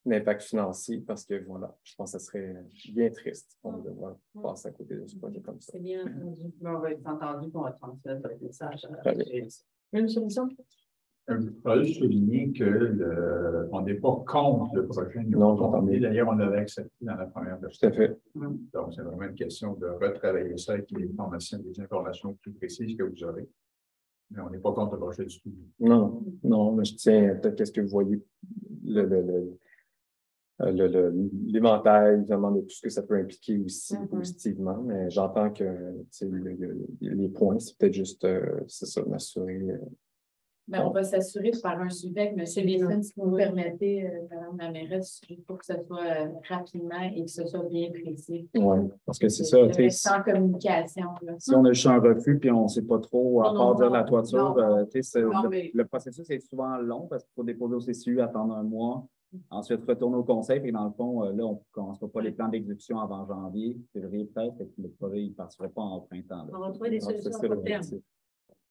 d'impact financier, parce que voilà, je pense que ça serait bien triste de devoir passer à côté de ce projet comme ça. C'est bien entendu. On va être entendu qu'on va transmettre le message. Une solution? Je voudrais juste souligner qu'on n'est pas contre le projet. Non, j'entends bien. D'ailleurs, on l'avait accepté dans la première version. Tout à fait. Donc, c'est vraiment une question de retravailler ça avec des informations plus précises que vous aurez. Mais on n'est pas contre le projet du tout. Non, mais je tiens peut-être à ce que vous voyez l'éventail, évidemment, de tout ce que ça peut impliquer aussi positivement, mais j'entends que les points, c'est peut-être juste, c'est ça, m'assurer. On va s'assurer par un suivi avec M. Wilson, si vous me permettez, Mme la mairesse, pour que ce soit rapidement et que ce soit bien précis. Oui, parce que c'est ça. Sans communication. Là. Si on a juste un refus puis on ne sait pas trop, à part dire la toiture, le processus est souvent long parce qu'il faut déposer au CCU, attendre un mois. Ensuite, retourner au conseil, puis dans le fond, là, on ne commencera pas les plans d'exécution avant janvier, février peut-être, et puis le projet, il ne partira pas en printemps. Là. On va trouver des solutions à court terme.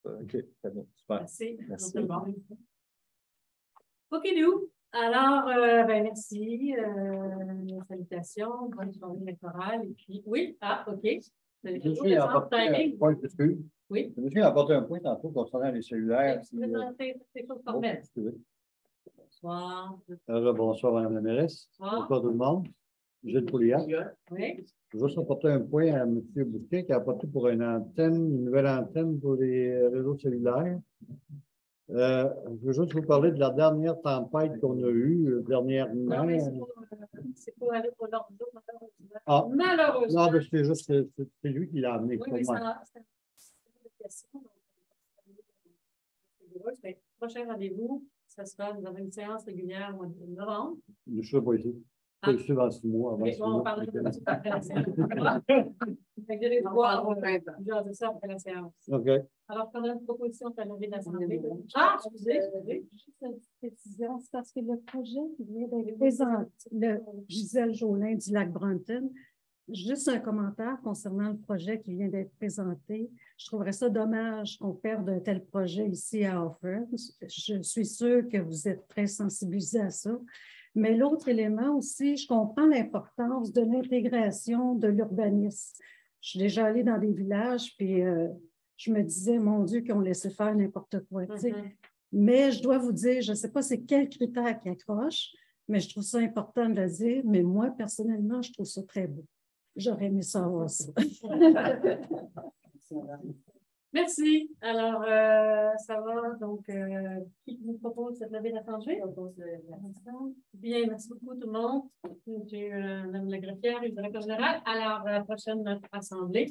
OK, très bien. Super. Merci. OK, nous. Alors, merci. Salutations, bonne journée électorale. Et puis, oui, OK. Je me suis apporté un point Oui. Je me suis apporté un point tantôt concernant les cellulaires. C'est choses formelles. Bonsoir. Bonsoir, Mme la mairesse. Bonsoir tout le monde. Gilles Pouliat. Oui. Je veux juste apporter un point à M. Bousquet qui a apporté pour une nouvelle antenne pour les réseaux cellulaires. Je veux juste vous parler de la dernière tempête qu'on a eue dernièrement. C'est pour aller pour l'ordre d'eau, malheureusement. Ah, malheureusement. Non, mais c'est juste c'est lui qui l'a amené. Oui, mais c'est une question. Le prochain rendez-vous, ça sera, nous avons une séance régulière au mois de novembre. Je ne serai pas ici. Je suis dans 6 mois. Avant 6 mois. On parlera de ça après la séance. On ça après la séance. OK. Alors, quand on a une proposition pour la levée de l'Assemblée. Ah, excusez. Juste une petite précision, c'est parce que le projet qui vient d'être présenté, le Gisèle Jolin du lac Brunton, juste un commentaire concernant le projet qui vient d'être présenté. Je trouverais ça dommage qu'on perde un tel projet ici à Offord. Je suis sûre que vous êtes très sensibilisés à ça. Mais l'autre élément aussi, je comprends l'importance de l'intégration de l'urbanisme. Je suis déjà allée dans des villages, puis je me disais, mon Dieu, qu'ils ont laissé faire n'importe quoi. Mais je dois vous dire, je ne sais pas c'est quel critère qui accroche, mais je trouve ça important de le dire. Mais moi, personnellement, je trouve ça très beau. J'aurais aimé savoir ça. Merci. Alors, ça va. Donc, qui vous propose cette levée d'assemblée? Bien, merci beaucoup tout le monde. Monsieur Mme la greffière et le directeur général. Alors, à la prochaine assemblée.